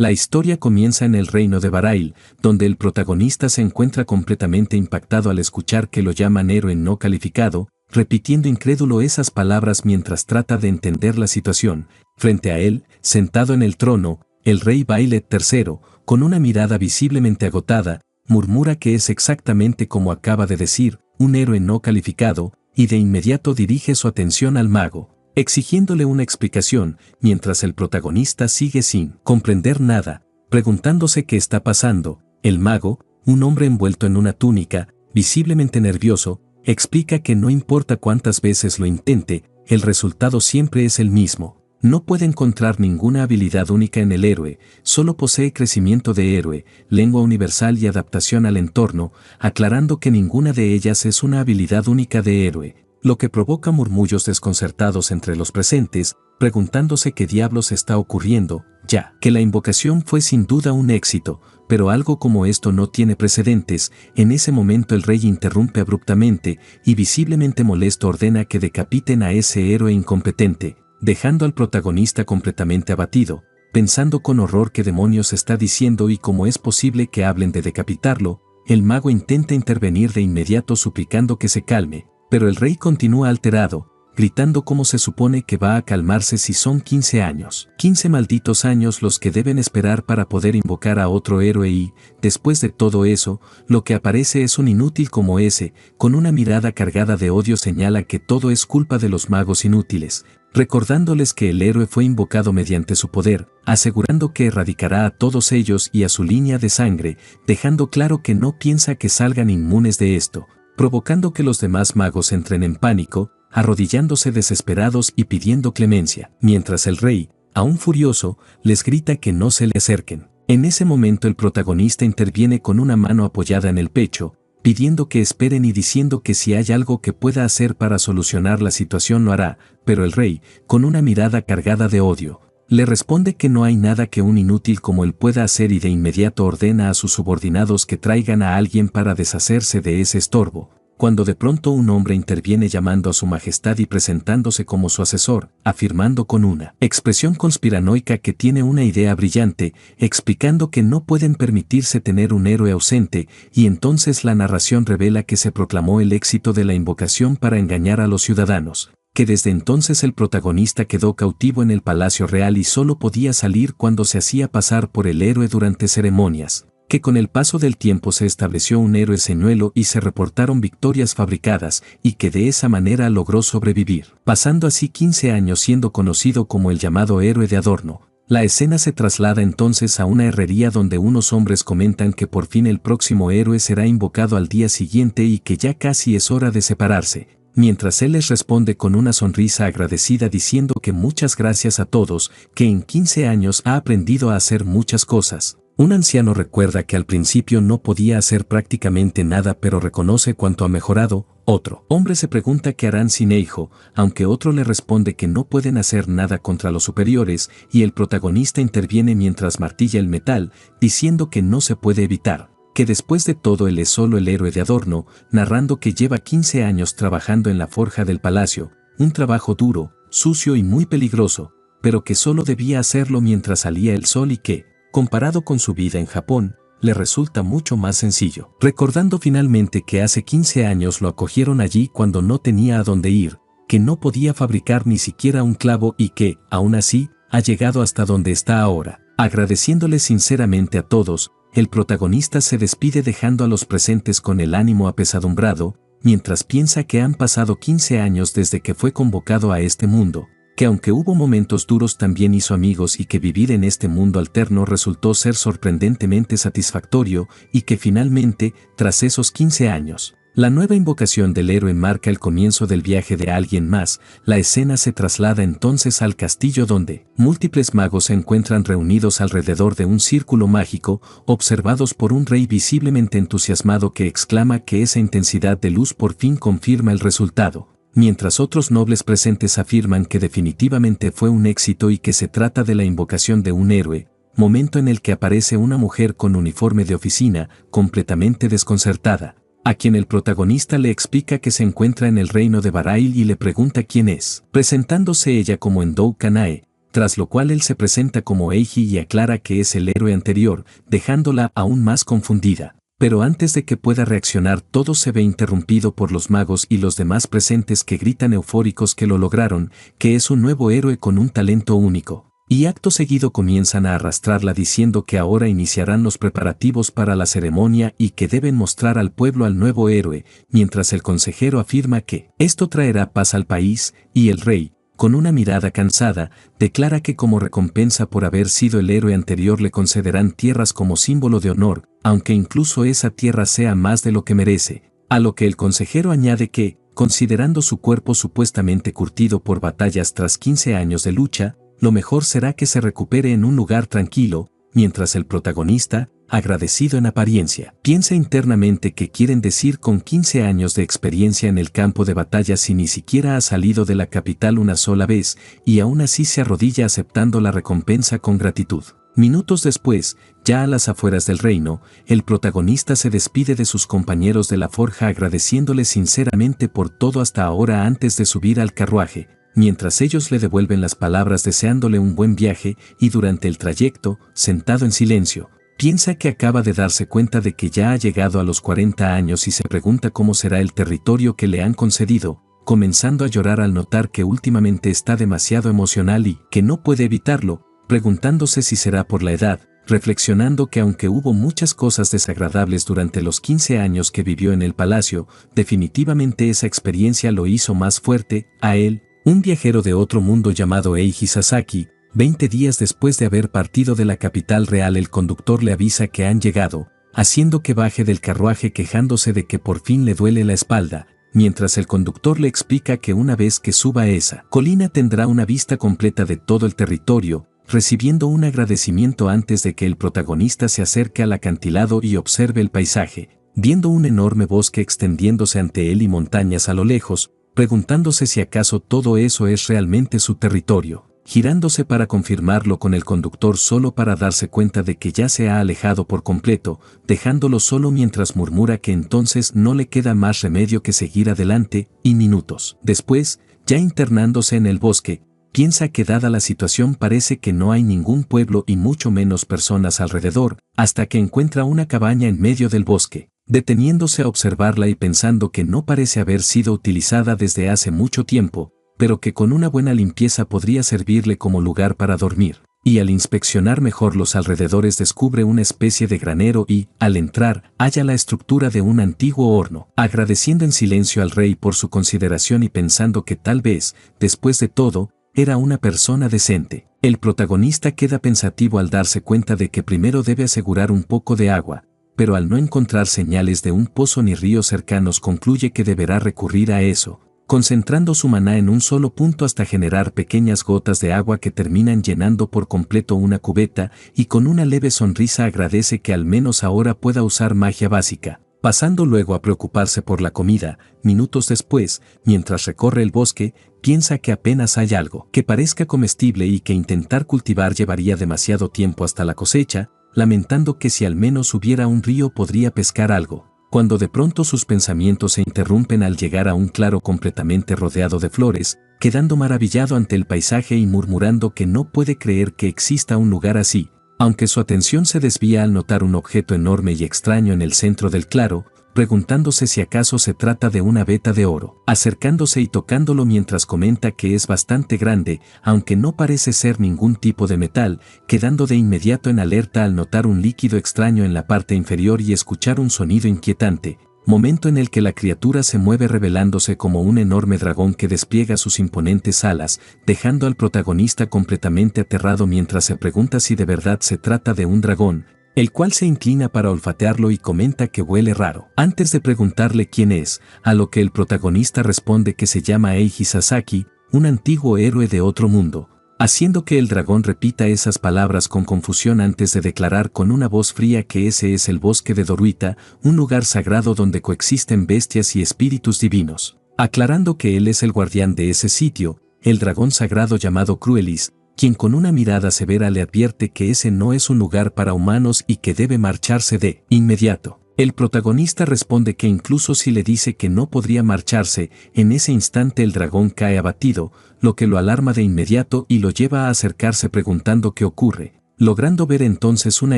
La historia comienza en el reino de Barail, donde el protagonista se encuentra completamente impactado al escuchar que lo llaman héroe no calificado, repitiendo incrédulo esas palabras mientras trata de entender la situación. Frente a él, sentado en el trono, el rey Bailet III, con una mirada visiblemente agotada, murmura que es exactamente como acaba de decir, un héroe no calificado, y de inmediato dirige su atención al mago, exigiéndole una explicación, mientras el protagonista sigue sin comprender nada, preguntándose qué está pasando. El mago, un hombre envuelto en una túnica, visiblemente nervioso, explica que no importa cuántas veces lo intente, el resultado siempre es el mismo. No puede encontrar ninguna habilidad única en el héroe, solo posee crecimiento de héroe, lengua universal y adaptación al entorno, aclarando que ninguna de ellas es una habilidad única de héroe, lo que provoca murmullos desconcertados entre los presentes, preguntándose qué diablos está ocurriendo, ya que la invocación fue sin duda un éxito, pero algo como esto no tiene precedentes. En ese momento el rey interrumpe abruptamente y visiblemente molesto ordena que decapiten a ese héroe incompetente, dejando al protagonista completamente abatido, pensando con horror qué demonios está diciendo y cómo es posible que hablen de decapitarlo. El mago intenta intervenir de inmediato suplicando que se calme, pero el rey continúa alterado, gritando cómo se supone que va a calmarse si son 15 años. 15 malditos años los que deben esperar para poder invocar a otro héroe y, después de todo eso, lo que aparece es un inútil como ese, con una mirada cargada de odio señala que todo es culpa de los magos inútiles, recordándoles que el héroe fue invocado mediante su poder, asegurando que erradicará a todos ellos y a su línea de sangre, dejando claro que no piensa que salgan inmunes de esto, provocando que los demás magos entren en pánico, arrodillándose desesperados y pidiendo clemencia, mientras el rey, aún furioso, les grita que no se le acerquen. En ese momento el protagonista interviene con una mano apoyada en el pecho, pidiendo que esperen y diciendo que si hay algo que pueda hacer para solucionar la situación lo hará, pero el rey, con una mirada cargada de odio, le responde que no hay nada que un inútil como él pueda hacer y de inmediato ordena a sus subordinados que traigan a alguien para deshacerse de ese estorbo, cuando de pronto un hombre interviene llamando a su majestad y presentándose como su asesor, afirmando con una expresión conspiranoica que tiene una idea brillante, explicando que no pueden permitirse tener un héroe ausente, y entonces la narración revela que se proclamó el éxito de la invocación para engañar a los ciudadanos, que desde entonces el protagonista quedó cautivo en el palacio real y solo podía salir cuando se hacía pasar por el héroe durante ceremonias, que con el paso del tiempo se estableció un héroe señuelo y se reportaron victorias fabricadas, y que de esa manera logró sobrevivir, pasando así 15 años siendo conocido como el llamado héroe de adorno. La escena se traslada entonces a una herrería donde unos hombres comentan que por fin el próximo héroe será invocado al día siguiente y que ya casi es hora de separarse, mientras él les responde con una sonrisa agradecida diciendo que muchas gracias a todos, que en 15 años ha aprendido a hacer muchas cosas. Un anciano recuerda que al principio no podía hacer prácticamente nada pero reconoce cuánto ha mejorado. Otro hombre se pregunta qué harán sin Eijo, aunque otro le responde que no pueden hacer nada contra los superiores, y el protagonista interviene mientras martilla el metal, diciendo que no se puede evitar, que después de todo él es solo el héroe de adorno, narrando que lleva 15 años trabajando en la forja del palacio, un trabajo duro, sucio y muy peligroso, pero que solo debía hacerlo mientras salía el sol y que, comparado con su vida en Japón, le resulta mucho más sencillo. Recordando finalmente que hace 15 años lo acogieron allí cuando no tenía a dónde ir, que no podía fabricar ni siquiera un clavo y que, aún así, ha llegado hasta donde está ahora. Agradeciéndole sinceramente a todos, el protagonista se despide dejando a los presentes con el ánimo apesadumbrado, mientras piensa que han pasado 15 años desde que fue convocado a este mundo, que aunque hubo momentos duros también hizo amigos y que vivir en este mundo alterno resultó ser sorprendentemente satisfactorio y que finalmente, tras esos 15 años, la nueva invocación del héroe marca el comienzo del viaje de alguien más. La escena se traslada entonces al castillo donde múltiples magos se encuentran reunidos alrededor de un círculo mágico, observados por un rey visiblemente entusiasmado que exclama que esa intensidad de luz por fin confirma el resultado, mientras otros nobles presentes afirman que definitivamente fue un éxito y que se trata de la invocación de un héroe, momento en el que aparece una mujer con uniforme de oficina, completamente desconcertada, a quien el protagonista le explica que se encuentra en el reino de Barail y le pregunta quién es, presentándose ella como Endou Kanae, tras lo cual él se presenta como Eiji y aclara que es el héroe anterior, dejándola aún más confundida. Pero antes de que pueda reaccionar, todo se ve interrumpido por los magos y los demás presentes que gritan eufóricos que lo lograron, que es un nuevo héroe con un talento único. Y acto seguido comienzan a arrastrarla diciendo que ahora iniciarán los preparativos para la ceremonia y que deben mostrar al pueblo al nuevo héroe, mientras el consejero afirma que esto traerá paz al país, y el rey, con una mirada cansada, declara que como recompensa por haber sido el héroe anterior le concederán tierras como símbolo de honor, aunque incluso esa tierra sea más de lo que merece, a lo que el consejero añade que, considerando su cuerpo supuestamente curtido por batallas tras 15 años de lucha, lo mejor será que se recupere en un lugar tranquilo, mientras el protagonista, agradecido en apariencia, piensa internamente que quieren decir con 15 años de experiencia en el campo de batalla si ni siquiera ha salido de la capital una sola vez, y aún así se arrodilla aceptando la recompensa con gratitud. Minutos después, ya a las afueras del reino, el protagonista se despide de sus compañeros de la forja agradeciéndoles sinceramente por todo hasta ahora antes de subir al carruaje, mientras ellos le devuelven las palabras deseándole un buen viaje y durante el trayecto, sentado en silencio, piensa que acaba de darse cuenta de que ya ha llegado a los 40 años y se pregunta cómo será el territorio que le han concedido, comenzando a llorar al notar que últimamente está demasiado emocional y que no puede evitarlo, preguntándose si será por la edad, reflexionando que aunque hubo muchas cosas desagradables durante los 15 años que vivió en el palacio, definitivamente esa experiencia lo hizo más fuerte, a él, un viajero de otro mundo llamado Eiji Sasaki. 20 días después de haber partido de la capital real, el conductor le avisa que han llegado, haciendo que baje del carruaje quejándose de que por fin le duele la espalda, mientras el conductor le explica que una vez que suba esa colina tendrá una vista completa de todo el territorio, recibiendo un agradecimiento antes de que el protagonista se acerque al acantilado y observe el paisaje, viendo un enorme bosque extendiéndose ante él y montañas a lo lejos, preguntándose si acaso todo eso es realmente su territorio, girándose para confirmarlo con el conductor solo para darse cuenta de que ya se ha alejado por completo, dejándolo solo mientras murmura que entonces no le queda más remedio que seguir adelante, y minutos después, ya internándose en el bosque, piensa que dada la situación parece que no hay ningún pueblo y mucho menos personas alrededor, hasta que encuentra una cabaña en medio del bosque, deteniéndose a observarla y pensando que no parece haber sido utilizada desde hace mucho tiempo, pero que con una buena limpieza podría servirle como lugar para dormir, y al inspeccionar mejor los alrededores descubre una especie de granero y, al entrar, halla la estructura de un antiguo horno, agradeciendo en silencio al rey por su consideración y pensando que tal vez, después de todo, era una persona decente. El protagonista queda pensativo al darse cuenta de que primero debe asegurar un poco de agua, pero al no encontrar señales de un pozo ni ríos cercanos concluye que deberá recurrir a eso, concentrando su maná en un solo punto hasta generar pequeñas gotas de agua que terminan llenando por completo una cubeta, y con una leve sonrisa agradece que al menos ahora pueda usar magia básica, pasando luego a preocuparse por la comida. Minutos después, mientras recorre el bosque, piensa que apenas hay algo que parezca comestible y que intentar cultivar llevaría demasiado tiempo hasta la cosecha, lamentando que si al menos hubiera un río podría pescar algo, cuando de pronto sus pensamientos se interrumpen al llegar a un claro completamente rodeado de flores, quedando maravillado ante el paisaje y murmurando que no puede creer que exista un lugar así, aunque su atención se desvía al notar un objeto enorme y extraño en el centro del claro, preguntándose si acaso se trata de una veta de oro, acercándose y tocándolo mientras comenta que es bastante grande, aunque no parece ser ningún tipo de metal, quedando de inmediato en alerta al notar un líquido extraño en la parte inferior y escuchar un sonido inquietante, momento en el que la criatura se mueve revelándose como un enorme dragón que despliega sus imponentes alas, dejando al protagonista completamente aterrado mientras se pregunta si de verdad se trata de un dragón, el cual se inclina para olfatearlo y comenta que huele raro. Antes de preguntarle quién es, a lo que el protagonista responde que se llama Eiji Sasaki, un antiguo héroe de otro mundo, haciendo que el dragón repita esas palabras con confusión antes de declarar con una voz fría que ese es el bosque de Doruita, un lugar sagrado donde coexisten bestias y espíritus divinos, aclarando que él es el guardián de ese sitio, el dragón sagrado llamado Cruelis, quien con una mirada severa le advierte que ese no es un lugar para humanos y que debe marcharse de inmediato. El protagonista responde que incluso si le dice que no podría marcharse, en ese instante el dragón cae abatido, lo que lo alarma de inmediato y lo lleva a acercarse preguntando qué ocurre, logrando ver entonces una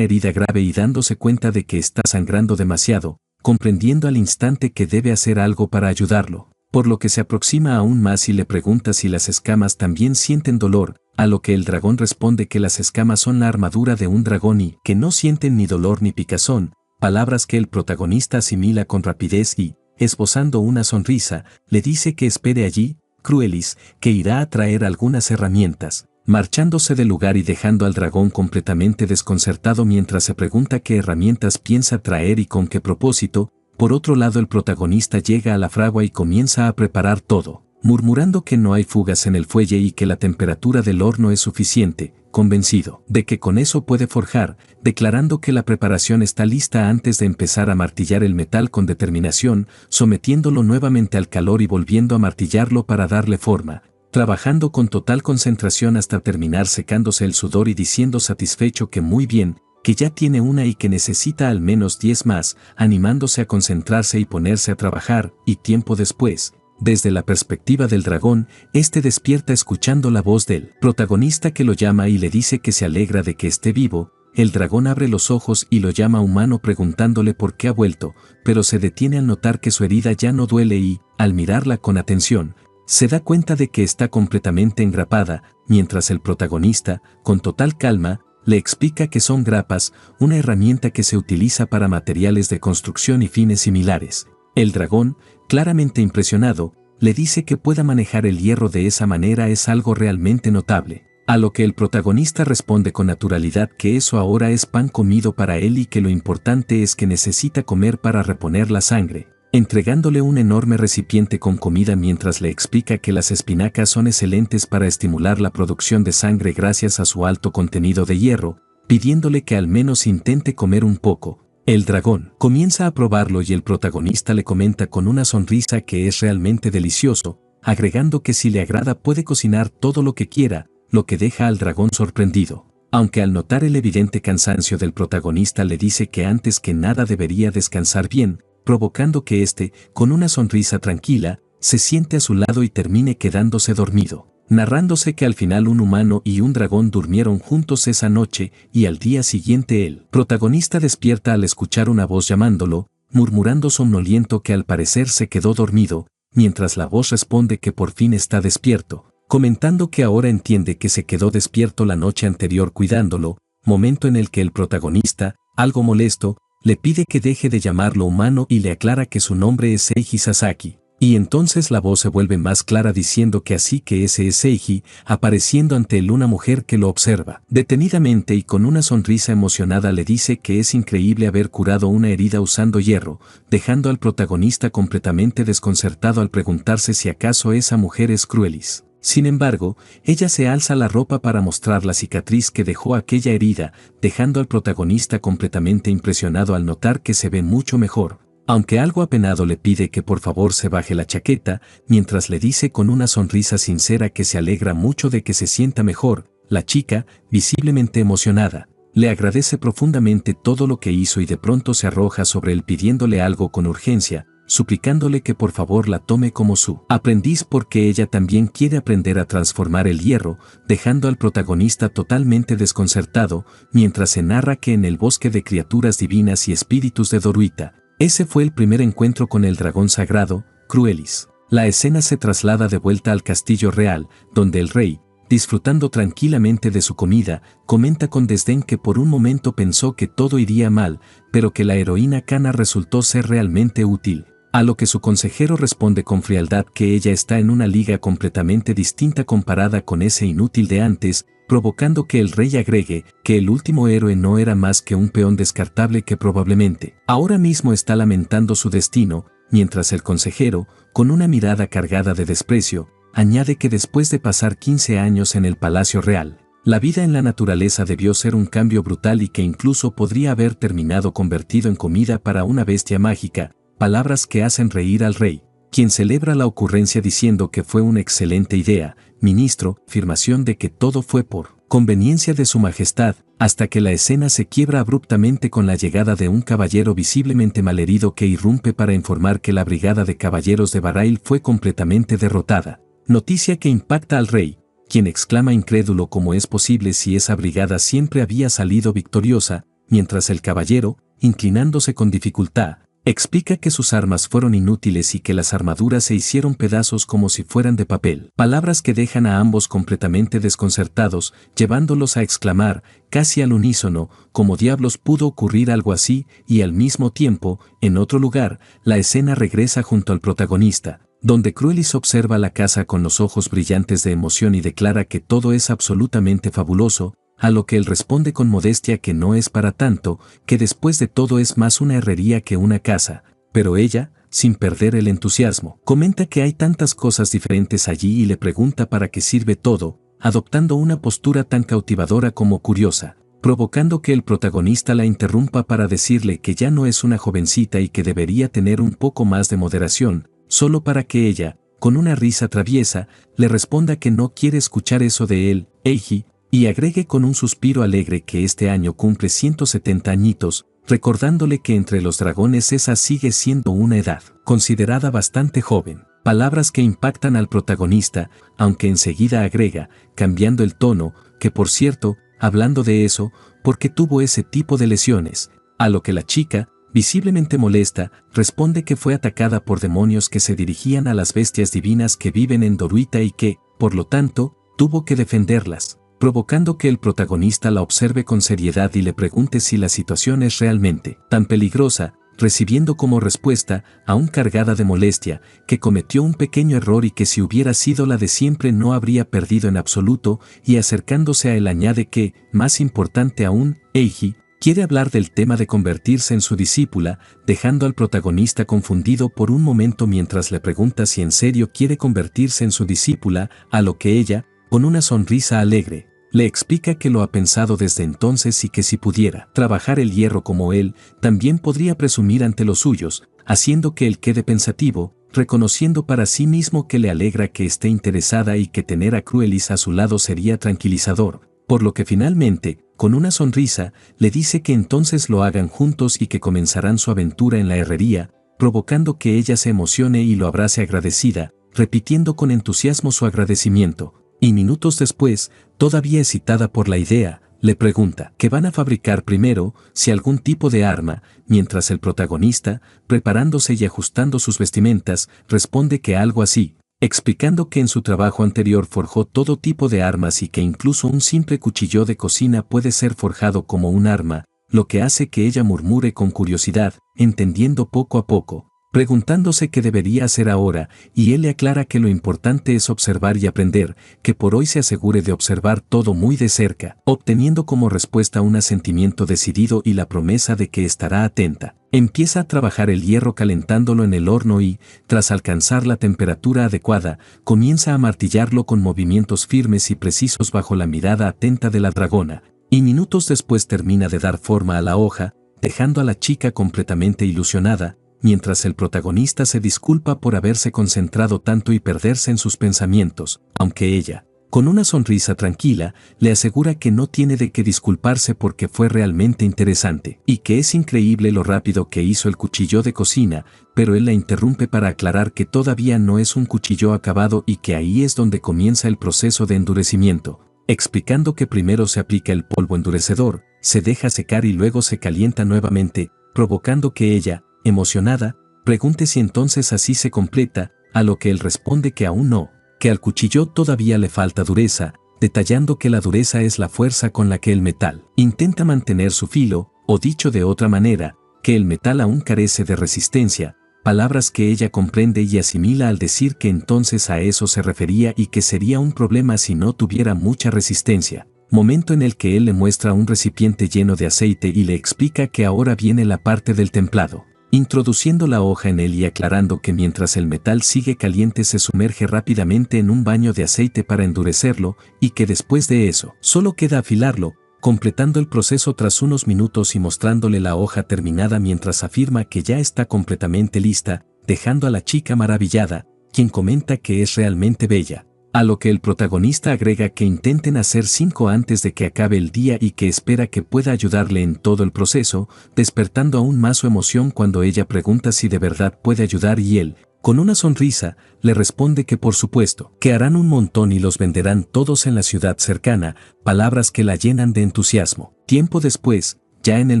herida grave y dándose cuenta de que está sangrando demasiado, comprendiendo al instante que debe hacer algo para ayudarlo, por lo que se aproxima aún más y le pregunta si las escamas también sienten dolor, a lo que el dragón responde que las escamas son la armadura de un dragón y que no sienten ni dolor ni picazón, palabras que el protagonista asimila con rapidez y, esbozando una sonrisa, le dice que espere allí, Cruelis, que irá a traer algunas herramientas, marchándose del lugar y dejando al dragón completamente desconcertado mientras se pregunta qué herramientas piensa traer y con qué propósito. Por otro lado, el protagonista llega a la fragua y comienza a preparar todo, murmurando que no hay fugas en el fuelle y que la temperatura del horno es suficiente, convencido de que con eso puede forjar, declarando que la preparación está lista antes de empezar a martillar el metal con determinación, sometiéndolo nuevamente al calor y volviendo a martillarlo para darle forma, trabajando con total concentración hasta terminar secándose el sudor y diciendo satisfecho que muy bien, que ya tiene una y que necesita al menos 10 más, animándose a concentrarse y ponerse a trabajar, y tiempo después, desde la perspectiva del dragón, este despierta escuchando la voz del protagonista que lo llama y le dice que se alegra de que esté vivo. El dragón abre los ojos y lo llama humano preguntándole por qué ha vuelto, pero se detiene al notar que su herida ya no duele y, al mirarla con atención, se da cuenta de que está completamente engrapada, mientras el protagonista, con total calma, le explica que son grapas, una herramienta que se utiliza para materiales de construcción y fines similares. El dragón, claramente impresionado, le dice que pueda manejar el hierro de esa manera es algo realmente notable, a lo que el protagonista responde con naturalidad que eso ahora es pan comido para él y que lo importante es que necesita comer para reponer la sangre, entregándole un enorme recipiente con comida mientras le explica que las espinacas son excelentes para estimular la producción de sangre gracias a su alto contenido de hierro, pidiéndole que al menos intente comer un poco. El dragón comienza a probarlo y el protagonista le comenta con una sonrisa que es realmente delicioso, agregando que si le agrada puede cocinar todo lo que quiera, lo que deja al dragón sorprendido. Aunque al notar el evidente cansancio del protagonista le dice que antes que nada debería descansar bien, provocando que éste, con una sonrisa tranquila, se siente a su lado y termine quedándose dormido, narrándose que al final un humano y un dragón durmieron juntos esa noche y al día siguiente el protagonista despierta al escuchar una voz llamándolo, murmurando somnoliento que al parecer se quedó dormido, mientras la voz responde que por fin está despierto, comentando que ahora entiende que se quedó despierto la noche anterior cuidándolo, momento en el que el protagonista, algo molesto, le pide que deje de llamarlo humano y le aclara que su nombre es Seiji Sasaki. Y entonces la voz se vuelve más clara diciendo que así que ese es Seiji, apareciendo ante él una mujer que lo observa detenidamente y con una sonrisa emocionada le dice que es increíble haber curado una herida usando hierro, dejando al protagonista completamente desconcertado al preguntarse si acaso esa mujer es Cruelis. Sin embargo, ella se alza la ropa para mostrar la cicatriz que dejó aquella herida, dejando al protagonista completamente impresionado al notar que se ve mucho mejor, aunque algo apenado le pide que por favor se baje la chaqueta, mientras le dice con una sonrisa sincera que se alegra mucho de que se sienta mejor. La chica, visiblemente emocionada, le agradece profundamente todo lo que hizo y de pronto se arroja sobre él pidiéndole algo con urgencia, suplicándole que por favor la tome como su aprendiz porque ella también quiere aprender a transformar el hierro, dejando al protagonista totalmente desconcertado, mientras se narra que en el bosque de criaturas divinas y espíritus de Doruita, ese fue el primer encuentro con el dragón sagrado, Cruelis. La escena se traslada de vuelta al castillo real, donde el rey, disfrutando tranquilamente de su comida, comenta con desdén que por un momento pensó que todo iría mal, pero que la heroína Kana resultó ser realmente útil. A lo que su consejero responde con frialdad que ella está en una liga completamente distinta comparada con ese inútil de antes, provocando que el rey agregue que el último héroe no era más que un peón descartable que probablemente ahora mismo está lamentando su destino, mientras el consejero, con una mirada cargada de desprecio, añade que después de pasar 15 años en el Palacio Real, la vida en la naturaleza debió ser un cambio brutal y que incluso podría haber terminado convertido en comida para una bestia mágica, palabras que hacen reír al rey, quien celebra la ocurrencia diciendo que fue una excelente idea, ministro, afirmación de que todo fue por conveniencia de su majestad, hasta que la escena se quiebra abruptamente con la llegada de un caballero visiblemente malherido que irrumpe para informar que la brigada de caballeros de Barail fue completamente derrotada. Noticia que impacta al rey, quien exclama incrédulo cómo es posible si esa brigada siempre había salido victoriosa, mientras el caballero, inclinándose con dificultad, explica que sus armas fueron inútiles y que las armaduras se hicieron pedazos como si fueran de papel. Palabras que dejan a ambos completamente desconcertados, llevándolos a exclamar, casi al unísono, ¿cómo diablos pudo ocurrir algo así? Y al mismo tiempo, en otro lugar, la escena regresa junto al protagonista, donde Cruelis observa la casa con los ojos brillantes de emoción y declara que todo es absolutamente fabuloso, a lo que él responde con modestia que no es para tanto, que después de todo es más una herrería que una casa, pero ella, sin perder el entusiasmo, comenta que hay tantas cosas diferentes allí y le pregunta para qué sirve todo, adoptando una postura tan cautivadora como curiosa, provocando que el protagonista la interrumpa para decirle que ya no es una jovencita y que debería tener un poco más de moderación, solo para que ella, con una risa traviesa, le responda que no quiere escuchar eso de él, Eiji, y agregue con un suspiro alegre que este año cumple 170 añitos, recordándole que entre los dragones esa sigue siendo una edad considerada bastante joven. Palabras que impactan al protagonista, aunque enseguida agrega, cambiando el tono, que por cierto, hablando de eso, porque tuvo ese tipo de lesiones, a lo que la chica, visiblemente molesta, responde que fue atacada por demonios que se dirigían a las bestias divinas que viven en Doruita y que, por lo tanto, tuvo que defenderlas, provocando que el protagonista la observe con seriedad y le pregunte si la situación es realmente tan peligrosa, recibiendo como respuesta, aún cargada de molestia, que cometió un pequeño error y que si hubiera sido la de siempre no habría perdido en absoluto, y acercándose a él añade que, más importante aún, Eiji, quiere hablar del tema de convertirse en su discípula, dejando al protagonista confundido por un momento mientras le pregunta si en serio quiere convertirse en su discípula, a lo que ella, con una sonrisa alegre, le explica que lo ha pensado desde entonces y que si pudiera trabajar el hierro como él, también podría presumir ante los suyos, haciendo que él quede pensativo, reconociendo para sí mismo que le alegra que esté interesada y que tener a Cruelis a su lado sería tranquilizador, por lo que finalmente, con una sonrisa, le dice que entonces lo hagan juntos y que comenzarán su aventura en la herrería, provocando que ella se emocione y lo abrace agradecida, repitiendo con entusiasmo su agradecimiento. Y minutos después, todavía excitada por la idea, le pregunta ¿qué van a fabricar primero? Si algún tipo de arma, mientras el protagonista, preparándose y ajustando sus vestimentas, responde que algo así, explicando que en su trabajo anterior forjó todo tipo de armas y que incluso un simple cuchillo de cocina puede ser forjado como un arma, lo que hace que ella murmure con curiosidad, entendiendo poco a poco, preguntándose qué debería hacer ahora, y él le aclara que lo importante es observar y aprender, que por hoy se asegure de observar todo muy de cerca, obteniendo como respuesta un asentimiento decidido y la promesa de que estará atenta. Empieza a trabajar el hierro calentándolo en el horno y, tras alcanzar la temperatura adecuada, comienza a martillarlo con movimientos firmes y precisos bajo la mirada atenta de la dragona, y minutos después termina de dar forma a la hoja, dejando a la chica completamente ilusionada, mientras el protagonista se disculpa por haberse concentrado tanto y perderse en sus pensamientos, aunque ella, con una sonrisa tranquila, le asegura que no tiene de qué disculparse porque fue realmente interesante, y que es increíble lo rápido que hizo el cuchillo de cocina, pero él la interrumpe para aclarar que todavía no es un cuchillo acabado y que ahí es donde comienza el proceso de endurecimiento, explicando que primero se aplica el polvo endurecedor, se deja secar y luego se calienta nuevamente, provocando que ella, emocionada, pregunte si entonces así se completa, a lo que él responde que aún no, que al cuchillo todavía le falta dureza, detallando que la dureza es la fuerza con la que el metal intenta mantener su filo, o dicho de otra manera, que el metal aún carece de resistencia, palabras que ella comprende y asimila al decir que entonces a eso se refería y que sería un problema si no tuviera mucha resistencia. Momento en el que él le muestra un recipiente lleno de aceite y le explica que ahora viene la parte del templado, introduciendo la hoja en él y aclarando que mientras el metal sigue caliente se sumerge rápidamente en un baño de aceite para endurecerlo y que después de eso solo queda afilarlo, completando el proceso tras unos minutos y mostrándole la hoja terminada mientras afirma que ya está completamente lista, dejando a la chica maravillada, quien comenta que es realmente bella, A lo que el protagonista agrega que intenten hacer 5 antes de que acabe el día y que espera que pueda ayudarle en todo el proceso, despertando aún más su emoción cuando ella pregunta si de verdad puede ayudar y él, con una sonrisa, le responde que por supuesto, que harán un montón y los venderán todos en la ciudad cercana, palabras que la llenan de entusiasmo. Tiempo después, ya en el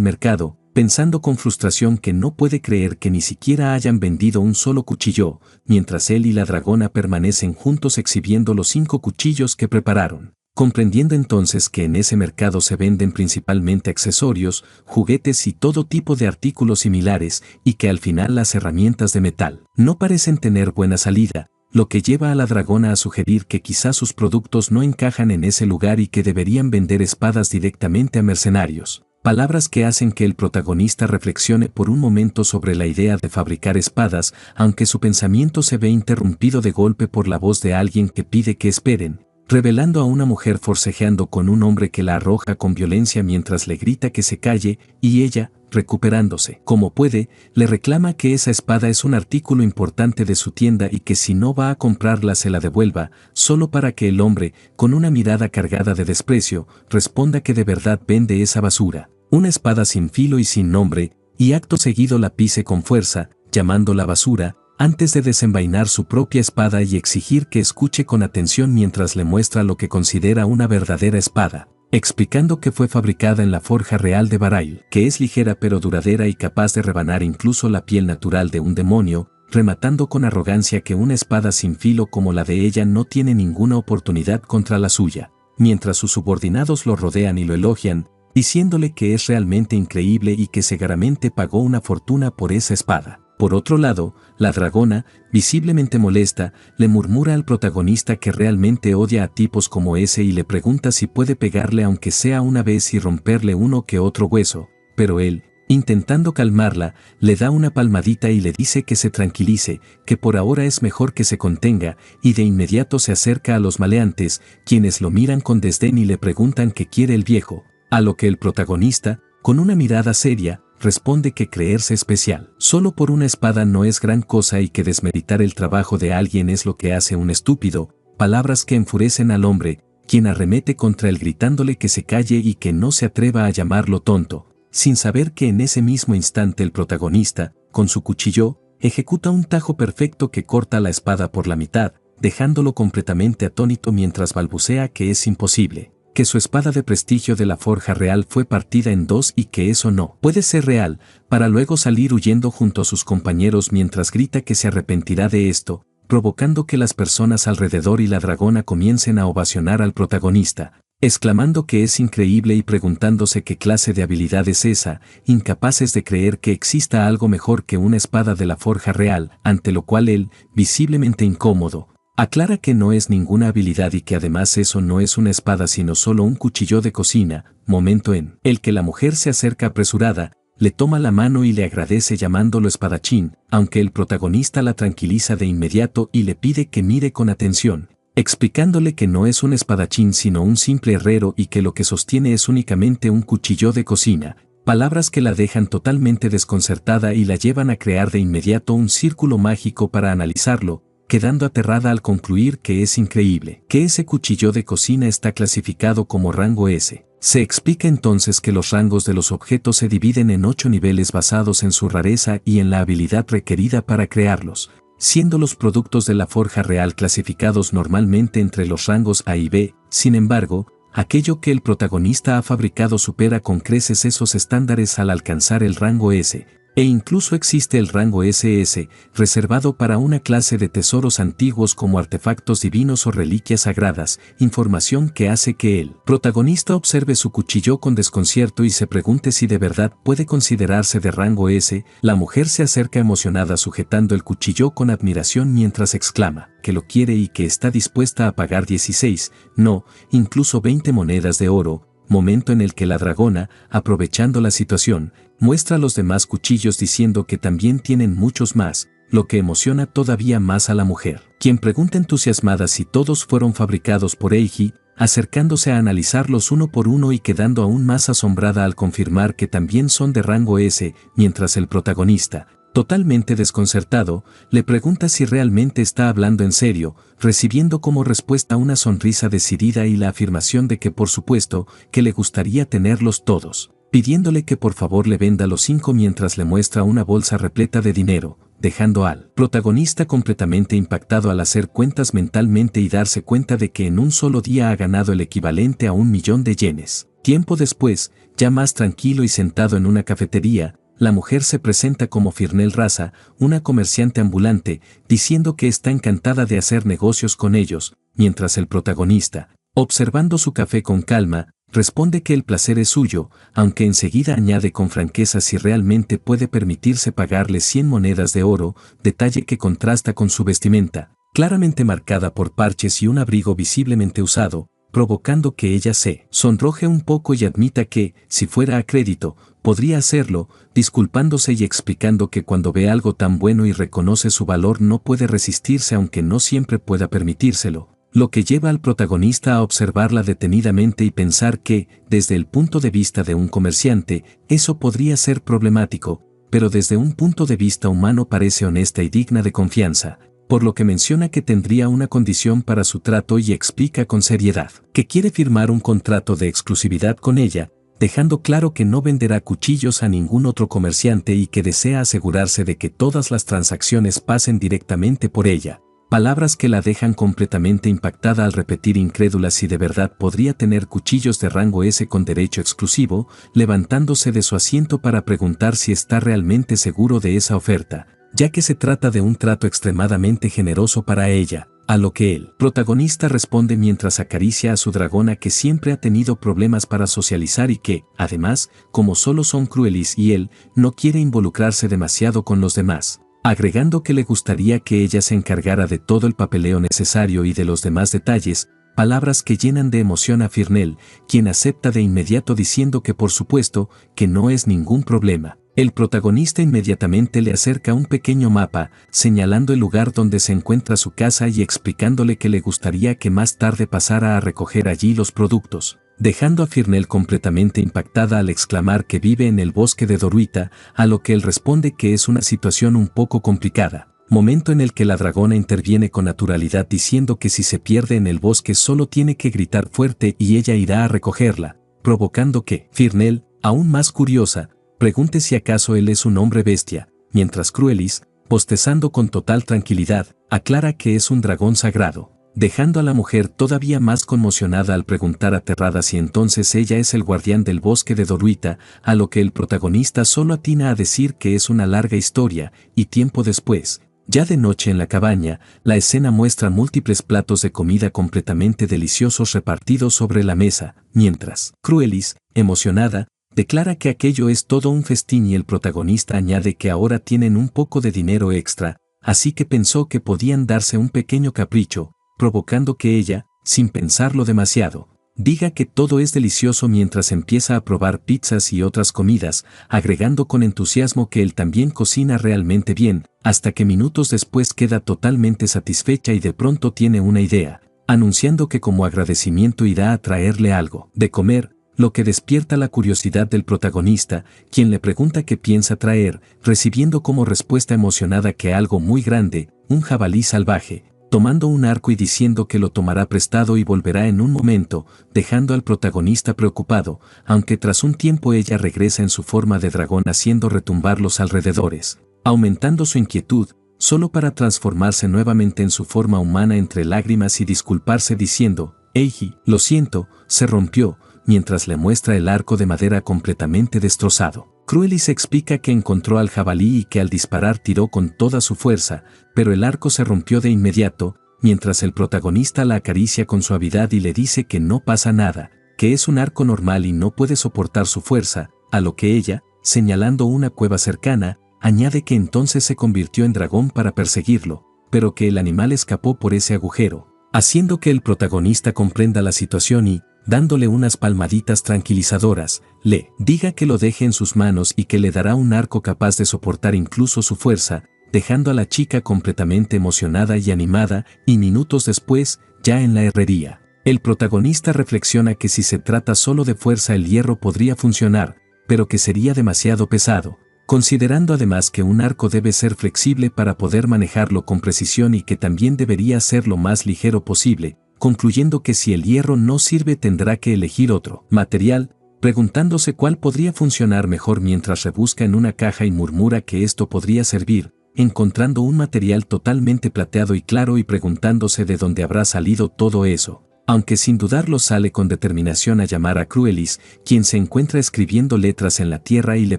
mercado, pensando con frustración que no puede creer que ni siquiera hayan vendido un solo cuchillo, mientras él y la dragona permanecen juntos exhibiendo los 5 cuchillos que prepararon. Comprendiendo entonces que en ese mercado se venden principalmente accesorios, juguetes y todo tipo de artículos similares, y que al final las herramientas de metal no parecen tener buena salida, lo que lleva a la dragona a sugerir que quizás sus productos no encajan en ese lugar y que deberían vender espadas directamente a mercenarios. Palabras que hacen que el protagonista reflexione por un momento sobre la idea de fabricar espadas, aunque su pensamiento se ve interrumpido de golpe por la voz de alguien que pide que esperen, revelando a una mujer forcejeando con un hombre que la arroja con violencia mientras le grita que se calle, y ella, recuperándose como puede, le reclama que esa espada es un artículo importante de su tienda y que si no va a comprarla se la devuelva, solo para que el hombre, con una mirada cargada de desprecio, responda que de verdad vende esa basura, una espada sin filo y sin nombre, y acto seguido la pise con fuerza, llamándola basura, antes de desenvainar su propia espada y exigir que escuche con atención mientras le muestra lo que considera una verdadera espada, explicando que fue fabricada en la forja real de Barail, que es ligera pero duradera y capaz de rebanar incluso la piel natural de un demonio, rematando con arrogancia que una espada sin filo como la de ella no tiene ninguna oportunidad contra la suya, mientras sus subordinados lo rodean y lo elogian, diciéndole que es realmente increíble y que seguramente pagó una fortuna por esa espada. Por otro lado, la dragona, visiblemente molesta, le murmura al protagonista que realmente odia a tipos como ese y le pregunta si puede pegarle aunque sea una vez y romperle uno que otro hueso, pero él, intentando calmarla, le da una palmadita y le dice que se tranquilice, que por ahora es mejor que se contenga, y de inmediato se acerca a los maleantes, quienes lo miran con desdén y le preguntan qué quiere el viejo. A lo que el protagonista, con una mirada seria, responde que creerse especial solo por una espada no es gran cosa y que desmeritar el trabajo de alguien es lo que hace un estúpido, palabras que enfurecen al hombre, quien arremete contra él gritándole que se calle y que no se atreva a llamarlo tonto, sin saber que en ese mismo instante el protagonista, con su cuchillo, ejecuta un tajo perfecto que corta la espada por la mitad, dejándolo completamente atónito mientras balbucea que es imposible, que su espada de prestigio de la forja real fue partida en 2 y que eso no puede ser real, para luego salir huyendo junto a sus compañeros mientras grita que se arrepentirá de esto, provocando que las personas alrededor y la dragona comiencen a ovacionar al protagonista, exclamando que es increíble y preguntándose qué clase de habilidad es esa, incapaces de creer que exista algo mejor que una espada de la forja real, ante lo cual él, visiblemente incómodo, aclara que no es ninguna habilidad y que además eso no es una espada sino solo un cuchillo de cocina, momento en el que la mujer se acerca apresurada, le toma la mano y le agradece llamándolo espadachín, aunque el protagonista la tranquiliza de inmediato y le pide que mire con atención, explicándole que no es un espadachín sino un simple herrero y que lo que sostiene es únicamente un cuchillo de cocina. Palabras que la dejan totalmente desconcertada y la llevan a crear de inmediato un círculo mágico para analizarlo, quedando aterrada al concluir que es increíble que ese cuchillo de cocina está clasificado como rango S. Se explica entonces que los rangos de los objetos se dividen en 8 niveles basados en su rareza y en la habilidad requerida para crearlos, siendo los productos de la forja real clasificados normalmente entre los rangos A y B. Sin embargo, aquello que el protagonista ha fabricado supera con creces esos estándares al alcanzar el rango S. E incluso existe el rango SS, reservado para una clase de tesoros antiguos como artefactos divinos o reliquias sagradas, información que hace que el protagonista observe su cuchillo con desconcierto y se pregunte si de verdad puede considerarse de rango S. La mujer se acerca emocionada sujetando el cuchillo con admiración mientras exclama que lo quiere y que está dispuesta a pagar 16, no, incluso 20 monedas de oro, momento en el que la dragona, aprovechando la situación, muestra a los demás cuchillos diciendo que también tienen muchos más, lo que emociona todavía más a la mujer, quien pregunta entusiasmada si todos fueron fabricados por Eiji, acercándose a analizarlos uno por uno y quedando aún más asombrada al confirmar que también son de rango S, mientras el protagonista, Totalmente desconcertado, le pregunta si realmente está hablando en serio, recibiendo como respuesta una sonrisa decidida y la afirmación de que por supuesto, que le gustaría tenerlos todos, pidiéndole que por favor le venda los 5 mientras le muestra una bolsa repleta de dinero, dejando al protagonista completamente impactado al hacer cuentas mentalmente y darse cuenta de que en un solo día ha ganado el equivalente a 1.000.000 de yenes. Tiempo después, ya más tranquilo y sentado en una cafetería, la mujer se presenta como Firnel Raza, una comerciante ambulante, diciendo que está encantada de hacer negocios con ellos, mientras el protagonista, observando su café con calma, responde que el placer es suyo, aunque enseguida añade con franqueza si realmente puede permitirse pagarle 100 monedas de oro, detalle que contrasta con su vestimenta, claramente marcada por parches y un abrigo visiblemente usado, provocando que ella se sonroje un poco y admita que, si fuera a crédito, podría hacerlo, disculpándose y explicando que cuando ve algo tan bueno y reconoce su valor no puede resistirse aunque no siempre pueda permitírselo, lo que lleva al protagonista a observarla detenidamente y pensar que, desde el punto de vista de un comerciante, eso podría ser problemático, pero desde un punto de vista humano parece honesta y digna de confianza, por lo que menciona que tendría una condición para su trato y explica con seriedad que quiere firmar un contrato de exclusividad con ella, dejando claro que no venderá cuchillos a ningún otro comerciante y que desea asegurarse de que todas las transacciones pasen directamente por ella. Palabras que la dejan completamente impactada al repetir incrédula si de verdad podría tener cuchillos de rango S con derecho exclusivo, levantándose de su asiento para preguntar si está realmente seguro de esa oferta, ya que se trata de un trato extremadamente generoso para ella, a lo que el protagonista responde mientras acaricia a su dragona que siempre ha tenido problemas para socializar y que, además, como solo son Cruelis y él, no quiere involucrarse demasiado con los demás, agregando que le gustaría que ella se encargara de todo el papeleo necesario y de los demás detalles, palabras que llenan de emoción a Firnel, quien acepta de inmediato diciendo que por supuesto, que no es ningún problema. El protagonista inmediatamente le acerca un pequeño mapa, señalando el lugar donde se encuentra su casa y explicándole que le gustaría que más tarde pasara a recoger allí los productos, dejando a Firnel completamente impactada al exclamar que vive en el bosque de Doruita, a lo que él responde que es una situación un poco complicada, momento en el que la dragona interviene con naturalidad diciendo que si se pierde en el bosque solo tiene que gritar fuerte y ella irá a recogerla, provocando que Firnel, aún más curiosa, pregunte si acaso él es un hombre bestia, mientras Cruelis, bostezando con total tranquilidad, aclara que es un dragón sagrado, dejando a la mujer todavía más conmocionada al preguntar aterrada si entonces ella es el guardián del bosque de Doruita, a lo que el protagonista solo atina a decir que es una larga historia, y tiempo después, ya de noche en la cabaña, la escena muestra múltiples platos de comida completamente deliciosos repartidos sobre la mesa, mientras Cruelis, emocionada, declara que aquello es todo un festín y el protagonista añade que ahora tienen un poco de dinero extra, así que pensó que podían darse un pequeño capricho, provocando que ella, sin pensarlo demasiado, diga que todo es delicioso mientras empieza a probar pizzas y otras comidas, agregando con entusiasmo que él también cocina realmente bien, hasta que minutos después queda totalmente satisfecha y de pronto tiene una idea, anunciando que como agradecimiento irá a traerle algo de comer, lo que despierta la curiosidad del protagonista, quien le pregunta qué piensa traer, recibiendo como respuesta emocionada que algo muy grande, un jabalí salvaje, tomando un arco y diciendo que lo tomará prestado y volverá en un momento, dejando al protagonista preocupado, aunque tras un tiempo ella regresa en su forma de dragón haciendo retumbar los alrededores, aumentando su inquietud, solo para transformarse nuevamente en su forma humana entre lágrimas y disculparse diciendo, «Eiji, lo siento, se rompió», mientras le muestra el arco de madera completamente destrozado. Cruelis explica que encontró al jabalí y que al disparar tiró con toda su fuerza, pero el arco se rompió de inmediato, mientras el protagonista la acaricia con suavidad y le dice que no pasa nada, que es un arco normal y no puede soportar su fuerza, a lo que ella, señalando una cueva cercana, añade que entonces se convirtió en dragón para perseguirlo, pero que el animal escapó por ese agujero, haciendo que el protagonista comprenda la situación y, dándole unas palmaditas tranquilizadoras, le diga que lo deje en sus manos y que le dará un arco capaz de soportar incluso su fuerza, dejando a la chica completamente emocionada y animada, y minutos después, ya en la herrería, el protagonista reflexiona que si se trata solo de fuerza el hierro podría funcionar, pero que sería demasiado pesado, considerando además que un arco debe ser flexible para poder manejarlo con precisión y que también debería ser lo más ligero posible, concluyendo que si el hierro no sirve tendrá que elegir otro material, preguntándose cuál podría funcionar mejor mientras rebusca en una caja y murmura que esto podría servir, encontrando un material totalmente plateado y claro y preguntándose de dónde habrá salido todo eso. Aunque sin dudarlo sale con determinación a llamar a Cruelis, quien se encuentra escribiendo letras en la tierra y le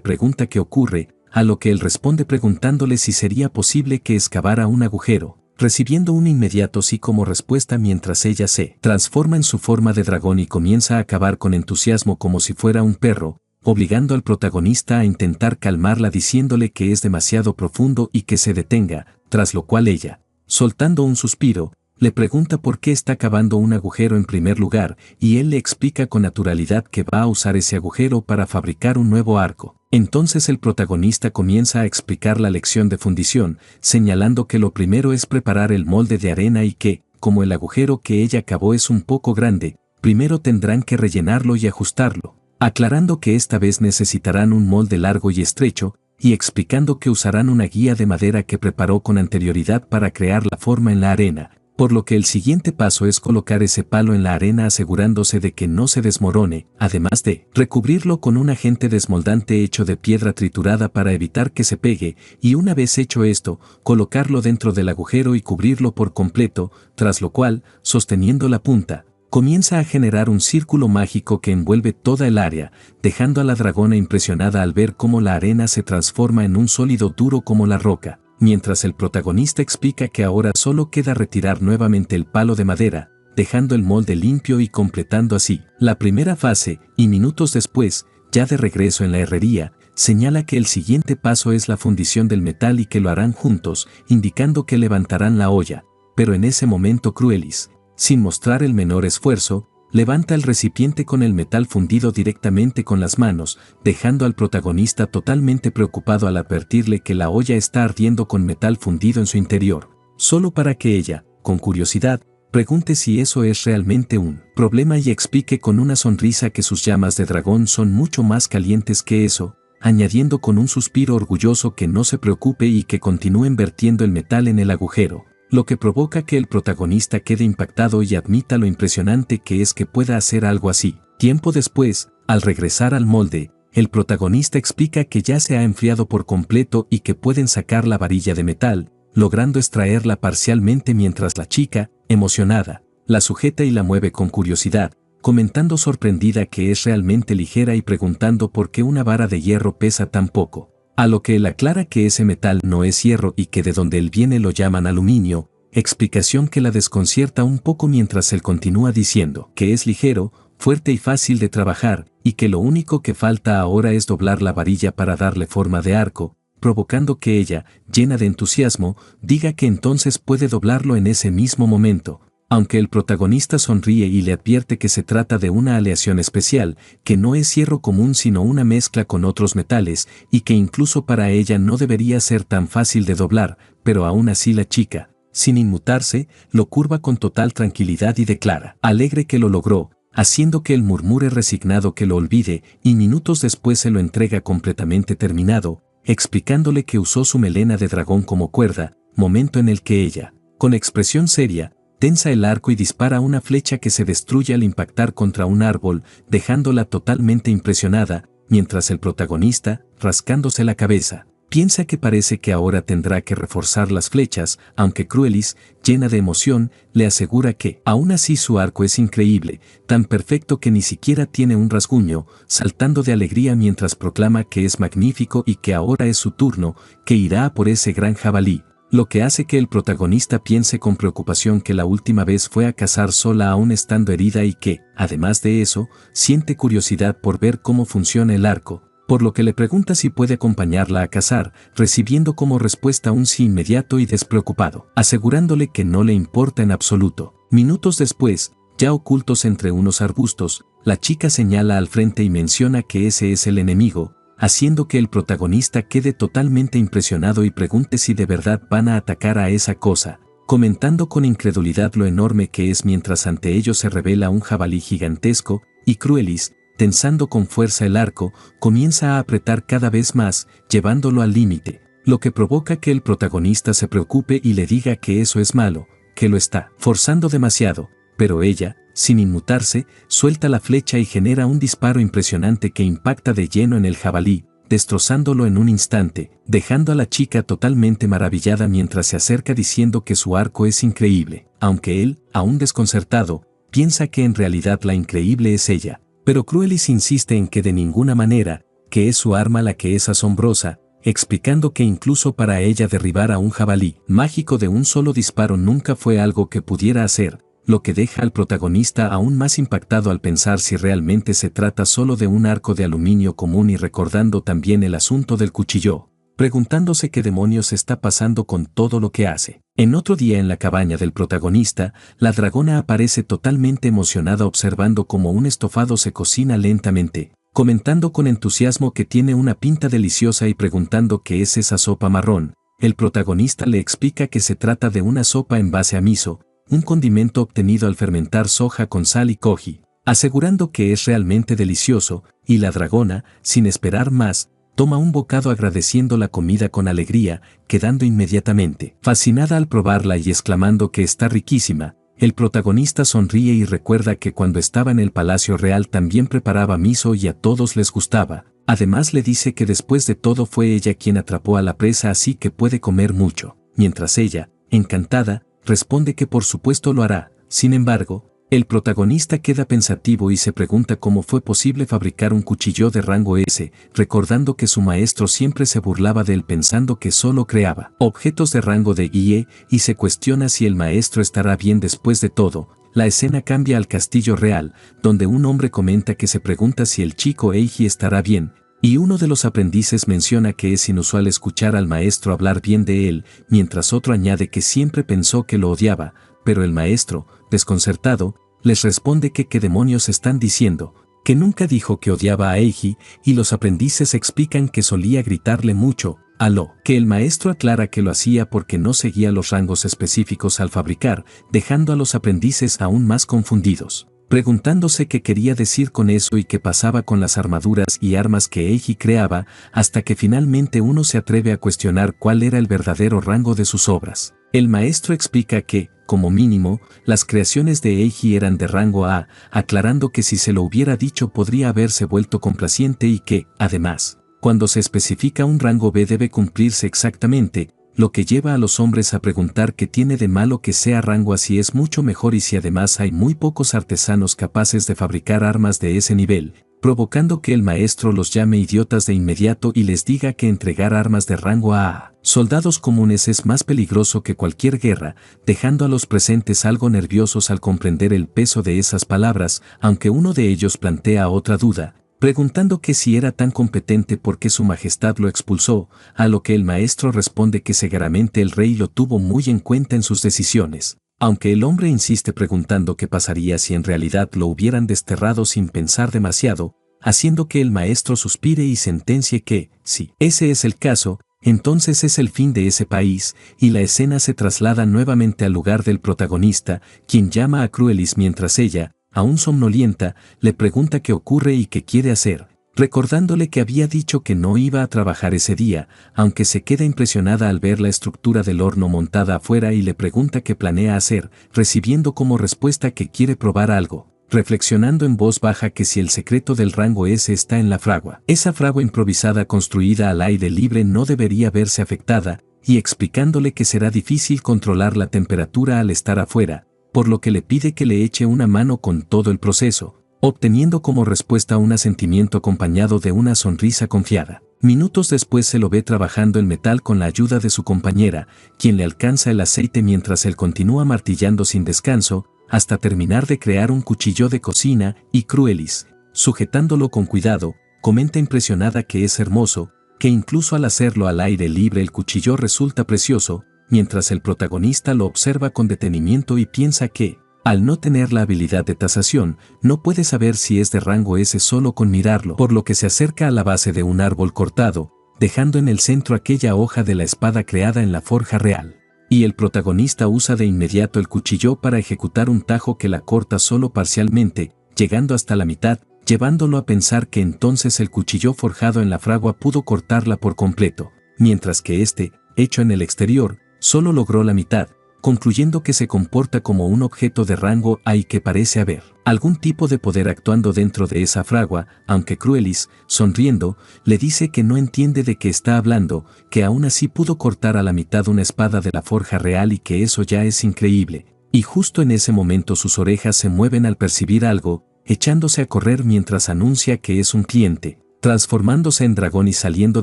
pregunta qué ocurre, a lo que él responde preguntándole si sería posible que excavara un agujero, recibiendo un inmediato sí como respuesta mientras ella se transforma en su forma de dragón y comienza a cavar con entusiasmo como si fuera un perro, obligando al protagonista a intentar calmarla diciéndole que es demasiado profundo y que se detenga, tras lo cual ella, soltando un suspiro, le pregunta por qué está cavando un agujero en primer lugar, y él le explica con naturalidad que va a usar ese agujero para fabricar un nuevo arco. Entonces el protagonista comienza a explicar la lección de fundición, señalando que lo primero es preparar el molde de arena y que, como el agujero que ella cavó es un poco grande, primero tendrán que rellenarlo y ajustarlo, aclarando que esta vez necesitarán un molde largo y estrecho, y explicando que usarán una guía de madera que preparó con anterioridad para crear la forma en la arena, por lo que el siguiente paso es colocar ese palo en la arena asegurándose de que no se desmorone, además de recubrirlo con un agente desmoldante hecho de piedra triturada para evitar que se pegue, y una vez hecho esto, colocarlo dentro del agujero y cubrirlo por completo, tras lo cual, sosteniendo la punta, comienza a generar un círculo mágico que envuelve toda el área, dejando a la dragona impresionada al ver cómo la arena se transforma en un sólido duro como la roca. Mientras el protagonista explica que ahora solo queda retirar nuevamente el palo de madera, dejando el molde limpio y completando así la primera fase, y minutos después, ya de regreso en la herrería, señala que el siguiente paso es la fundición del metal y que lo harán juntos, indicando que levantarán la olla, pero en ese momento Cruelis, sin mostrar el menor esfuerzo, levanta el recipiente con el metal fundido directamente con las manos, dejando al protagonista totalmente preocupado al advertirle que la olla está ardiendo con metal fundido en su interior, solo para que ella, con curiosidad, pregunte si eso es realmente un problema y explique con una sonrisa que sus llamas de dragón son mucho más calientes que eso, añadiendo con un suspiro orgulloso que no se preocupe y que continúen vertiendo el metal en el agujero, lo que provoca que el protagonista quede impactado y admita lo impresionante que es que pueda hacer algo así. Tiempo después, al regresar al molde, el protagonista explica que ya se ha enfriado por completo y que pueden sacar la varilla de metal, logrando extraerla parcialmente mientras la chica, emocionada, la sujeta y la mueve con curiosidad, comentando sorprendida que es realmente ligera y preguntando por qué una vara de hierro pesa tan poco. A lo que él aclara que ese metal no es hierro y que de donde él viene lo llaman aluminio, explicación que la desconcierta un poco mientras él continúa diciendo que es ligero, fuerte y fácil de trabajar, y que lo único que falta ahora es doblar la varilla para darle forma de arco, provocando que ella, llena de entusiasmo, diga que entonces puede doblarlo en ese mismo momento. Aunque el protagonista sonríe y le advierte que se trata de una aleación especial, que no es hierro común sino una mezcla con otros metales, y que incluso para ella no debería ser tan fácil de doblar, pero aún así la chica, sin inmutarse, lo curva con total tranquilidad y declara, alegre que lo logró, haciendo que él murmure resignado que lo olvide, y minutos después se lo entrega completamente terminado, explicándole que usó su melena de dragón como cuerda, momento en el que ella, con expresión seria, tensa el arco y dispara una flecha que se destruye al impactar contra un árbol, dejándola totalmente impresionada, mientras el protagonista, rascándose la cabeza, piensa que parece que ahora tendrá que reforzar las flechas, aunque Cruelis, llena de emoción, le asegura que, aún así su arco es increíble, tan perfecto que ni siquiera tiene un rasguño, saltando de alegría mientras proclama que es magnífico y que ahora es su turno, que irá a por ese gran jabalí. Lo que hace que el protagonista piense con preocupación que la última vez fue a cazar sola aún estando herida y que, además de eso, siente curiosidad por ver cómo funciona el arco, por lo que le pregunta si puede acompañarla a cazar, recibiendo como respuesta un sí inmediato y despreocupado, asegurándole que no le importa en absoluto. Minutos después, ya ocultos entre unos arbustos, la chica señala al frente y menciona que ese es el enemigo, haciendo que el protagonista quede totalmente impresionado y pregunte si de verdad van a atacar a esa cosa, comentando con incredulidad lo enorme que es mientras ante ellos se revela un jabalí gigantesco, y Cruelis, tensando con fuerza el arco, comienza a apretar cada vez más, llevándolo al límite, lo que provoca que el protagonista se preocupe y le diga que eso es malo, que lo está forzando demasiado, pero ella, sin inmutarse, suelta la flecha y genera un disparo impresionante que impacta de lleno en el jabalí, destrozándolo en un instante, dejando a la chica totalmente maravillada mientras se acerca diciendo que su arco es increíble, aunque él, aún desconcertado, piensa que en realidad la increíble es ella. Pero Cruelis insiste en que de ninguna manera, que es su arma la que es asombrosa, explicando que incluso para ella derribar a un jabalí mágico de un solo disparo nunca fue algo que pudiera hacer, lo que deja al protagonista aún más impactado al pensar si realmente se trata solo de un arco de aluminio común y recordando también el asunto del cuchillo, preguntándose qué demonios está pasando con todo lo que hace. En otro día en la cabaña del protagonista, la dragona aparece totalmente emocionada observando cómo un estofado se cocina lentamente, comentando con entusiasmo que tiene una pinta deliciosa y preguntando qué es esa sopa marrón. El protagonista le explica que se trata de una sopa en base a miso, un condimento obtenido al fermentar soja con sal y koji, asegurando que es realmente delicioso, y la dragona, sin esperar más, toma un bocado agradeciendo la comida con alegría, quedando inmediatamente fascinada al probarla y exclamando que está riquísima. El protagonista sonríe y recuerda que cuando estaba en el Palacio Real también preparaba miso y a todos les gustaba. Además le dice que después de todo fue ella quien atrapó a la presa así que puede comer mucho, mientras ella, encantada, responde que por supuesto lo hará. Sin embargo, el protagonista queda pensativo y se pregunta cómo fue posible fabricar un cuchillo de rango S, recordando que su maestro siempre se burlaba de él pensando que solo creaba objetos de rango de IE, y se cuestiona si el maestro estará bien después de todo. La escena cambia al castillo real, donde un hombre comenta que se pregunta si el chico Eiji estará bien, y uno de los aprendices menciona que es inusual escuchar al maestro hablar bien de él, mientras otro añade que siempre pensó que lo odiaba, pero el maestro, desconcertado, les responde que qué demonios están diciendo, que nunca dijo que odiaba a Eiji, y los aprendices explican que solía gritarle mucho, a lo que el maestro aclara que lo hacía porque no seguía los rangos específicos al fabricar, dejando a los aprendices aún más confundidos, preguntándose qué quería decir con eso y qué pasaba con las armaduras y armas que Eiji creaba, hasta que finalmente uno se atreve a cuestionar cuál era el verdadero rango de sus obras. El maestro explica que, como mínimo, las creaciones de Eiji eran de rango A, aclarando que si se lo hubiera dicho podría haberse vuelto complaciente y que, además, cuando se especifica un rango B debe cumplirse exactamente, lo que lleva a los hombres a preguntar qué tiene de malo que sea rango A si es mucho mejor y si además hay muy pocos artesanos capaces de fabricar armas de ese nivel, provocando que el maestro los llame idiotas de inmediato y les diga que entregar armas de rango A soldados comunes es más peligroso que cualquier guerra, dejando a los presentes algo nerviosos al comprender el peso de esas palabras, aunque uno de ellos plantea otra duda, preguntando que si era tan competente por qué su majestad lo expulsó, a lo que el maestro responde que seguramente el rey lo tuvo muy en cuenta en sus decisiones. Aunque el hombre insiste preguntando qué pasaría si en realidad lo hubieran desterrado sin pensar demasiado, haciendo que el maestro suspire y sentencie que, si ese es el caso, entonces es el fin de ese país, y la escena se traslada nuevamente al lugar del protagonista, quien llama a Cruelis mientras ella, aún somnolienta, le pregunta qué ocurre y qué quiere hacer, recordándole que había dicho que no iba a trabajar ese día, aunque se queda impresionada al ver la estructura del horno montada afuera y le pregunta qué planea hacer, recibiendo como respuesta que quiere probar algo, reflexionando en voz baja que si el secreto del rango S está en la fragua, esa fragua improvisada construida al aire libre no debería verse afectada, y explicándole que será difícil controlar la temperatura al estar afuera, por lo que le pide que le eche una mano con todo el proceso, obteniendo como respuesta un asentimiento acompañado de una sonrisa confiada. Minutos después se lo ve trabajando el metal con la ayuda de su compañera, quien le alcanza el aceite mientras él continúa martillando sin descanso, hasta terminar de crear un cuchillo de cocina, y Cruelis, sujetándolo con cuidado, comenta impresionada que es hermoso, que incluso al hacerlo al aire libre el cuchillo resulta precioso, mientras el protagonista lo observa con detenimiento y piensa que, al no tener la habilidad de tasación, no puede saber si es de rango S solo con mirarlo, por lo que se acerca a la base de un árbol cortado, dejando en el centro aquella hoja de la espada creada en la forja real. Y el protagonista usa de inmediato el cuchillo para ejecutar un tajo que la corta solo parcialmente, llegando hasta la mitad, llevándolo a pensar que entonces el cuchillo forjado en la fragua pudo cortarla por completo, mientras que este, hecho en el exterior, solo logró la mitad, concluyendo que se comporta como un objeto de rango A y que parece haber algún tipo de poder actuando dentro de esa fragua, aunque Cruelis, sonriendo, le dice que no entiende de qué está hablando, que aún así pudo cortar a la mitad una espada de la forja real y que eso ya es increíble. Y justo en ese momento sus orejas se mueven al percibir algo, echándose a correr mientras anuncia que es un cliente, transformándose en dragón y saliendo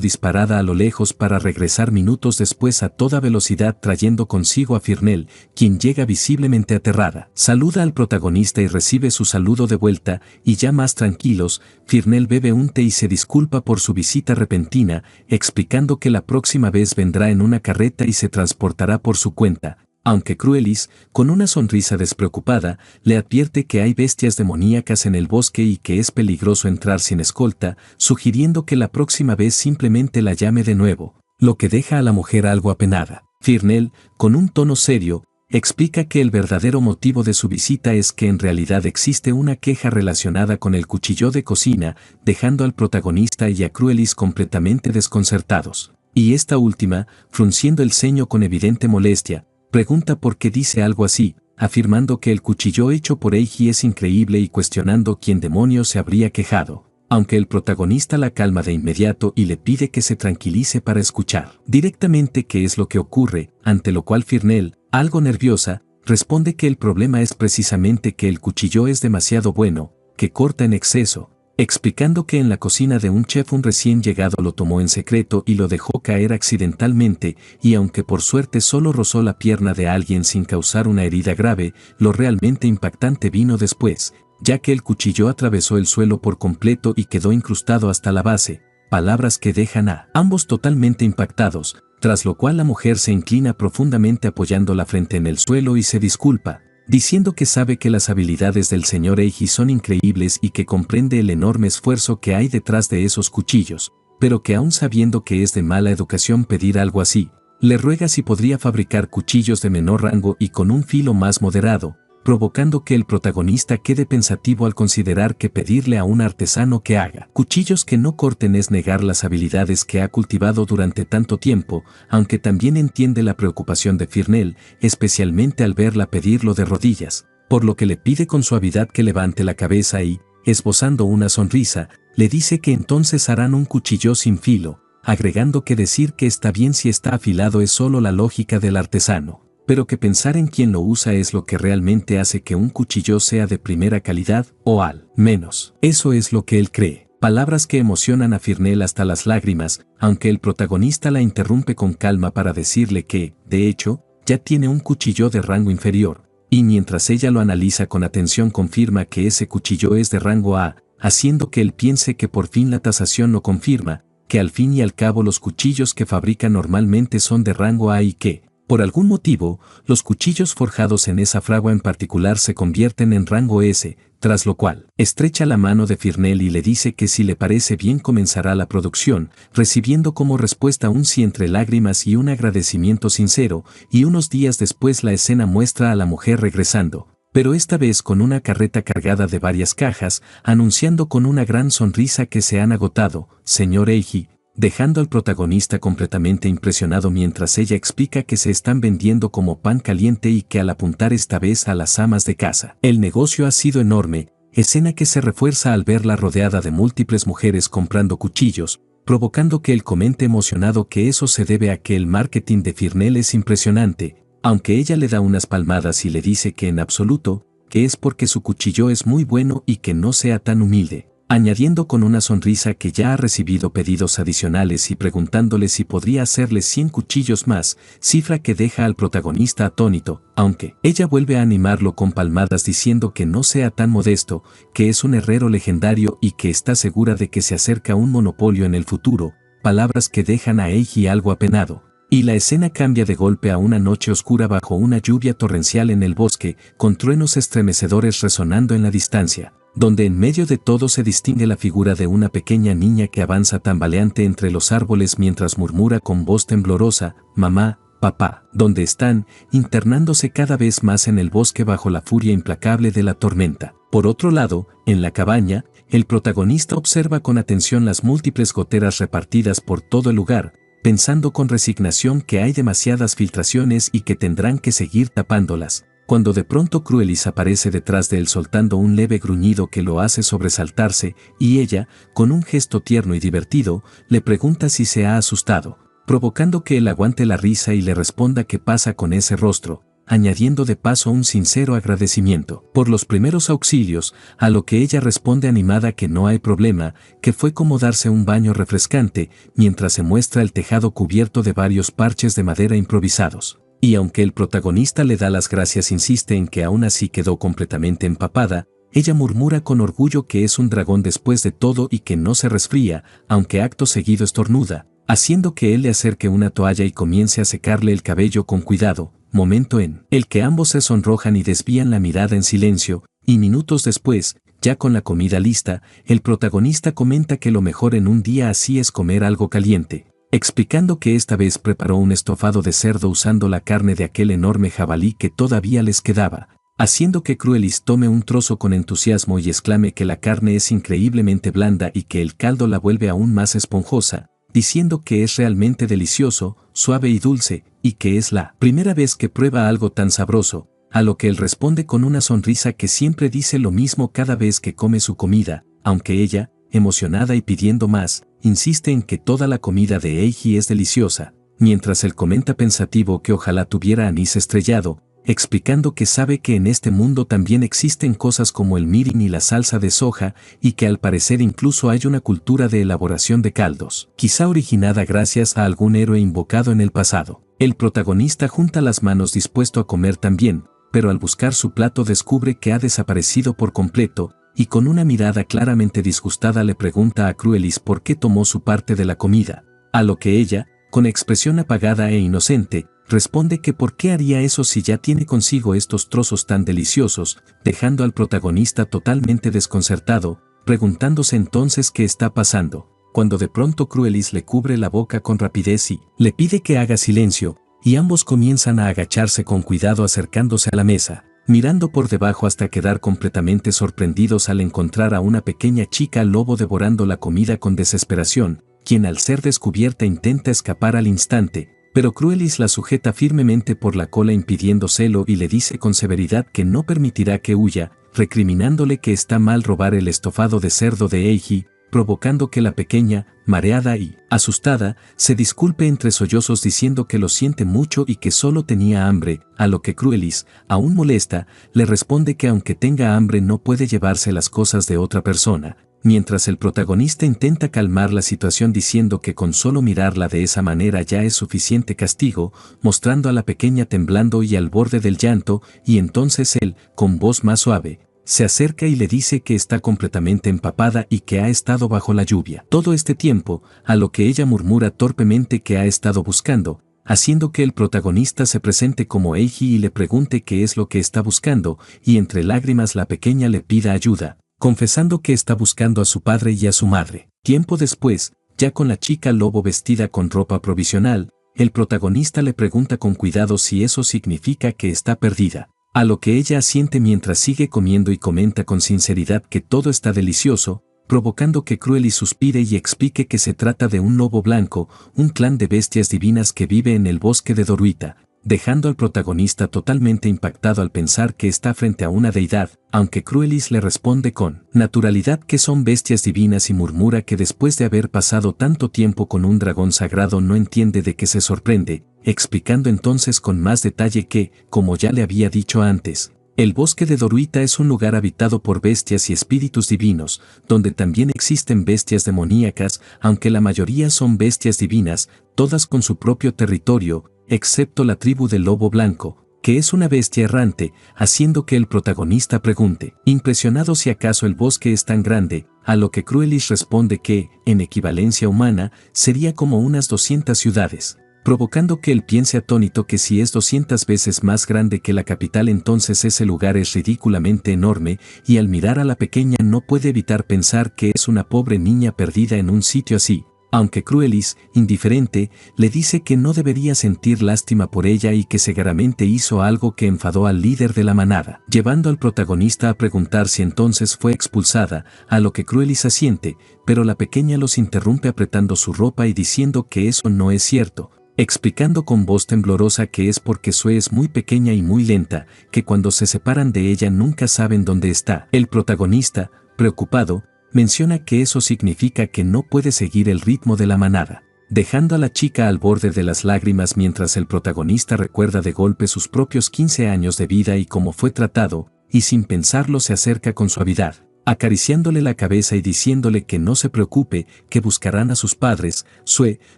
disparada a lo lejos para regresar minutos después a toda velocidad trayendo consigo a Firnel, quien llega visiblemente aterrada. Saluda al protagonista y recibe su saludo de vuelta, y ya más tranquilos, Firnel bebe un té y se disculpa por su visita repentina, explicando que la próxima vez vendrá en una carreta y se transportará por su cuenta. Aunque Cruelis, con una sonrisa despreocupada, le advierte que hay bestias demoníacas en el bosque y que es peligroso entrar sin escolta, sugiriendo que la próxima vez simplemente la llame de nuevo, lo que deja a la mujer algo apenada. Firnel, con un tono serio, explica que el verdadero motivo de su visita es que en realidad existe una queja relacionada con el cuchillo de cocina, dejando al protagonista y a Cruelis completamente desconcertados. Y esta última, frunciendo el ceño con evidente molestia, pregunta por qué dice algo así, afirmando que el cuchillo hecho por Eiji es increíble y cuestionando quién demonios se habría quejado, aunque el protagonista la calma de inmediato y le pide que se tranquilice para escuchar directamente qué es lo que ocurre, ante lo cual Firnel, algo nerviosa, responde que el problema es precisamente que el cuchillo es demasiado bueno, que corta en exceso, explicando que en la cocina de un chef un recién llegado lo tomó en secreto y lo dejó caer accidentalmente, y aunque por suerte solo rozó la pierna de alguien sin causar una herida grave, lo realmente impactante vino después, ya que el cuchillo atravesó el suelo por completo y quedó incrustado hasta la base, palabras que dejan a ambos totalmente impactados, tras lo cual la mujer se inclina profundamente apoyando la frente en el suelo y se disculpa, diciendo que sabe que las habilidades del señor Eiji son increíbles y que comprende el enorme esfuerzo que hay detrás de esos cuchillos, pero que aún sabiendo que es de mala educación pedir algo así, le ruega si podría fabricar cuchillos de menor rango y con un filo más moderado, provocando que el protagonista quede pensativo al considerar que pedirle a un artesano que haga cuchillos que no corten es negar las habilidades que ha cultivado durante tanto tiempo, aunque también entiende la preocupación de Firnel, especialmente al verla pedirlo de rodillas, por lo que le pide con suavidad que levante la cabeza y, esbozando una sonrisa, le dice que entonces harán un cuchillo sin filo, agregando que decir que está bien si está afilado es solo la lógica del artesano, pero que pensar en quien lo usa es lo que realmente hace que un cuchillo sea de primera calidad, o al menos, eso es lo que él cree. Palabras que emocionan a Firnel hasta las lágrimas, aunque el protagonista la interrumpe con calma para decirle que, de hecho, ya tiene un cuchillo de rango inferior, y mientras ella lo analiza con atención confirma que ese cuchillo es de rango A, haciendo que él piense que por fin la tasación lo confirma, que al fin y al cabo los cuchillos que fabrica normalmente son de rango A y que, por algún motivo, los cuchillos forjados en esa fragua en particular se convierten en rango S, tras lo cual, estrecha la mano de Firnel y le dice que si le parece bien comenzará la producción, recibiendo como respuesta un sí entre lágrimas y un agradecimiento sincero, y unos días después la escena muestra a la mujer regresando, pero esta vez con una carreta cargada de varias cajas, anunciando con una gran sonrisa que se han agotado, señor Eiji, dejando al protagonista completamente impresionado mientras ella explica que se están vendiendo como pan caliente y que al apuntar esta vez a las amas de casa, el negocio ha sido enorme, escena que se refuerza al verla rodeada de múltiples mujeres comprando cuchillos, provocando que él comente emocionado que eso se debe a que el marketing de Firnel es impresionante, aunque ella le da unas palmadas y le dice que en absoluto, que es porque su cuchillo es muy bueno y que no sea tan humilde, añadiendo con una sonrisa que ya ha recibido pedidos adicionales y preguntándole si podría hacerle 100 cuchillos más, cifra que deja al protagonista atónito, aunque ella vuelve a animarlo con palmadas diciendo que no sea tan modesto, que es un herrero legendario y que está segura de que se acerca un monopolio en el futuro, palabras que dejan a Eiji algo apenado. Y la escena cambia de golpe a una noche oscura bajo una lluvia torrencial en el bosque, con truenos estremecedores resonando en la distancia, donde en medio de todo se distingue la figura de una pequeña niña que avanza tambaleante entre los árboles mientras murmura con voz temblorosa, «Mamá, papá», donde están, internándose cada vez más en el bosque bajo la furia implacable de la tormenta. Por otro lado, en la cabaña, el protagonista observa con atención las múltiples goteras repartidas por todo el lugar, pensando con resignación que hay demasiadas filtraciones y que tendrán que seguir tapándolas, cuando de pronto Cruelis aparece detrás de él soltando un leve gruñido que lo hace sobresaltarse, y ella, con un gesto tierno y divertido, le pregunta si se ha asustado, provocando que él aguante la risa y le responda qué pasa con ese rostro, añadiendo de paso un sincero agradecimiento por los primeros auxilios, a lo que ella responde animada que no hay problema, que fue como darse un baño refrescante, mientras se muestra el tejado cubierto de varios parches de madera improvisados. Y aunque el protagonista le da las gracias, insiste en que aún así quedó completamente empapada, ella murmura con orgullo que es un dragón después de todo y que no se resfría, aunque acto seguido estornuda, haciendo que él le acerque una toalla y comience a secarle el cabello con cuidado, momento en el que ambos se sonrojan y desvían la mirada en silencio, y minutos después, ya con la comida lista, el protagonista comenta que lo mejor en un día así es comer algo caliente, explicando que esta vez preparó un estofado de cerdo usando la carne de aquel enorme jabalí que todavía les quedaba, haciendo que Cruelis tome un trozo con entusiasmo y exclame que la carne es increíblemente blanda y que el caldo la vuelve aún más esponjosa, diciendo que es realmente delicioso, suave y dulce, y que es la primera vez que prueba algo tan sabroso, a lo que él responde con una sonrisa que siempre dice lo mismo cada vez que come su comida, aunque ella, emocionada y pidiendo más, insiste en que toda la comida de Eiji es deliciosa, mientras él comenta pensativo que ojalá tuviera anís estrellado, explicando que sabe que en este mundo también existen cosas como el mirin y la salsa de soja, y que al parecer incluso hay una cultura de elaboración de caldos, quizá originada gracias a algún héroe invocado en el pasado. El protagonista junta las manos dispuesto a comer también, pero al buscar su plato descubre que ha desaparecido por completo, y con una mirada claramente disgustada le pregunta a Cruelis por qué tomó su parte de la comida, a lo que ella, con expresión apagada e inocente, responde que por qué haría eso si ya tiene consigo estos trozos tan deliciosos, dejando al protagonista totalmente desconcertado, preguntándose entonces qué está pasando, cuando de pronto Cruelis le cubre la boca con rapidez y le pide que haga silencio, y ambos comienzan a agacharse con cuidado acercándose a la mesa, mirando por debajo hasta quedar completamente sorprendidos al encontrar a una pequeña chica lobo devorando la comida con desesperación, quien al ser descubierta intenta escapar al instante, pero Cruelis la sujeta firmemente por la cola impidiéndoselo y le dice con severidad que no permitirá que huya, recriminándole que está mal robar el estofado de cerdo de Eiji, provocando que la pequeña, mareada y asustada, se disculpe entre sollozos diciendo que lo siente mucho y que solo tenía hambre, a lo que Cruelis, aún molesta, le responde que aunque tenga hambre no puede llevarse las cosas de otra persona, mientras el protagonista intenta calmar la situación diciendo que con solo mirarla de esa manera ya es suficiente castigo, mostrando a la pequeña temblando y al borde del llanto, y entonces él, con voz más suave, se acerca y le dice que está completamente empapada y que ha estado bajo la lluvia todo este tiempo, a lo que ella murmura torpemente que ha estado buscando, haciendo que el protagonista se presente como Eiji y le pregunte qué es lo que está buscando, y entre lágrimas la pequeña le pida ayuda, confesando que está buscando a su padre y a su madre. Tiempo después, ya con la chica lobo vestida con ropa provisional, el protagonista le pregunta con cuidado si eso significa que está perdida. A lo que ella asiente mientras sigue comiendo y comenta con sinceridad que todo está delicioso, provocando que Cruelis suspire y explique que se trata de un lobo blanco, un clan de bestias divinas que vive en el bosque de Doruita, dejando al protagonista totalmente impactado al pensar que está frente a una deidad, aunque Cruelis le responde con naturalidad que son bestias divinas y murmura que después de haber pasado tanto tiempo con un dragón sagrado no entiende de qué se sorprende, explicando entonces con más detalle que, como ya le había dicho antes, el bosque de Doruita es un lugar habitado por bestias y espíritus divinos, donde también existen bestias demoníacas, aunque la mayoría son bestias divinas, todas con su propio territorio, excepto la tribu del lobo blanco, que es una bestia errante, haciendo que el protagonista pregunte, impresionado si acaso el bosque es tan grande, a lo que Cruelis responde que, en equivalencia humana, sería como unas 200 ciudades. Provocando que él piense atónito que si es 200 veces más grande que la capital entonces ese lugar es ridículamente enorme, y al mirar a la pequeña no puede evitar pensar que es una pobre niña perdida en un sitio así, Aunque Cruelis, indiferente, le dice que no debería sentir lástima por ella y que seguramente hizo algo que enfadó al líder de la manada, llevando al protagonista a preguntar si entonces fue expulsada, a lo que Cruelis asiente, pero la pequeña los interrumpe apretando su ropa y diciendo que eso no es cierto, explicando con voz temblorosa que es porque Sue es muy pequeña y muy lenta, que cuando se separan de ella nunca saben dónde está. El protagonista, preocupado, menciona que eso significa que no puede seguir el ritmo de la manada, dejando a la chica al borde de las lágrimas mientras el protagonista recuerda de golpe sus propios 15 años de vida y cómo fue tratado, y sin pensarlo se acerca con suavidad, acariciándole la cabeza y diciéndole que no se preocupe, que buscarán a sus padres, Sue,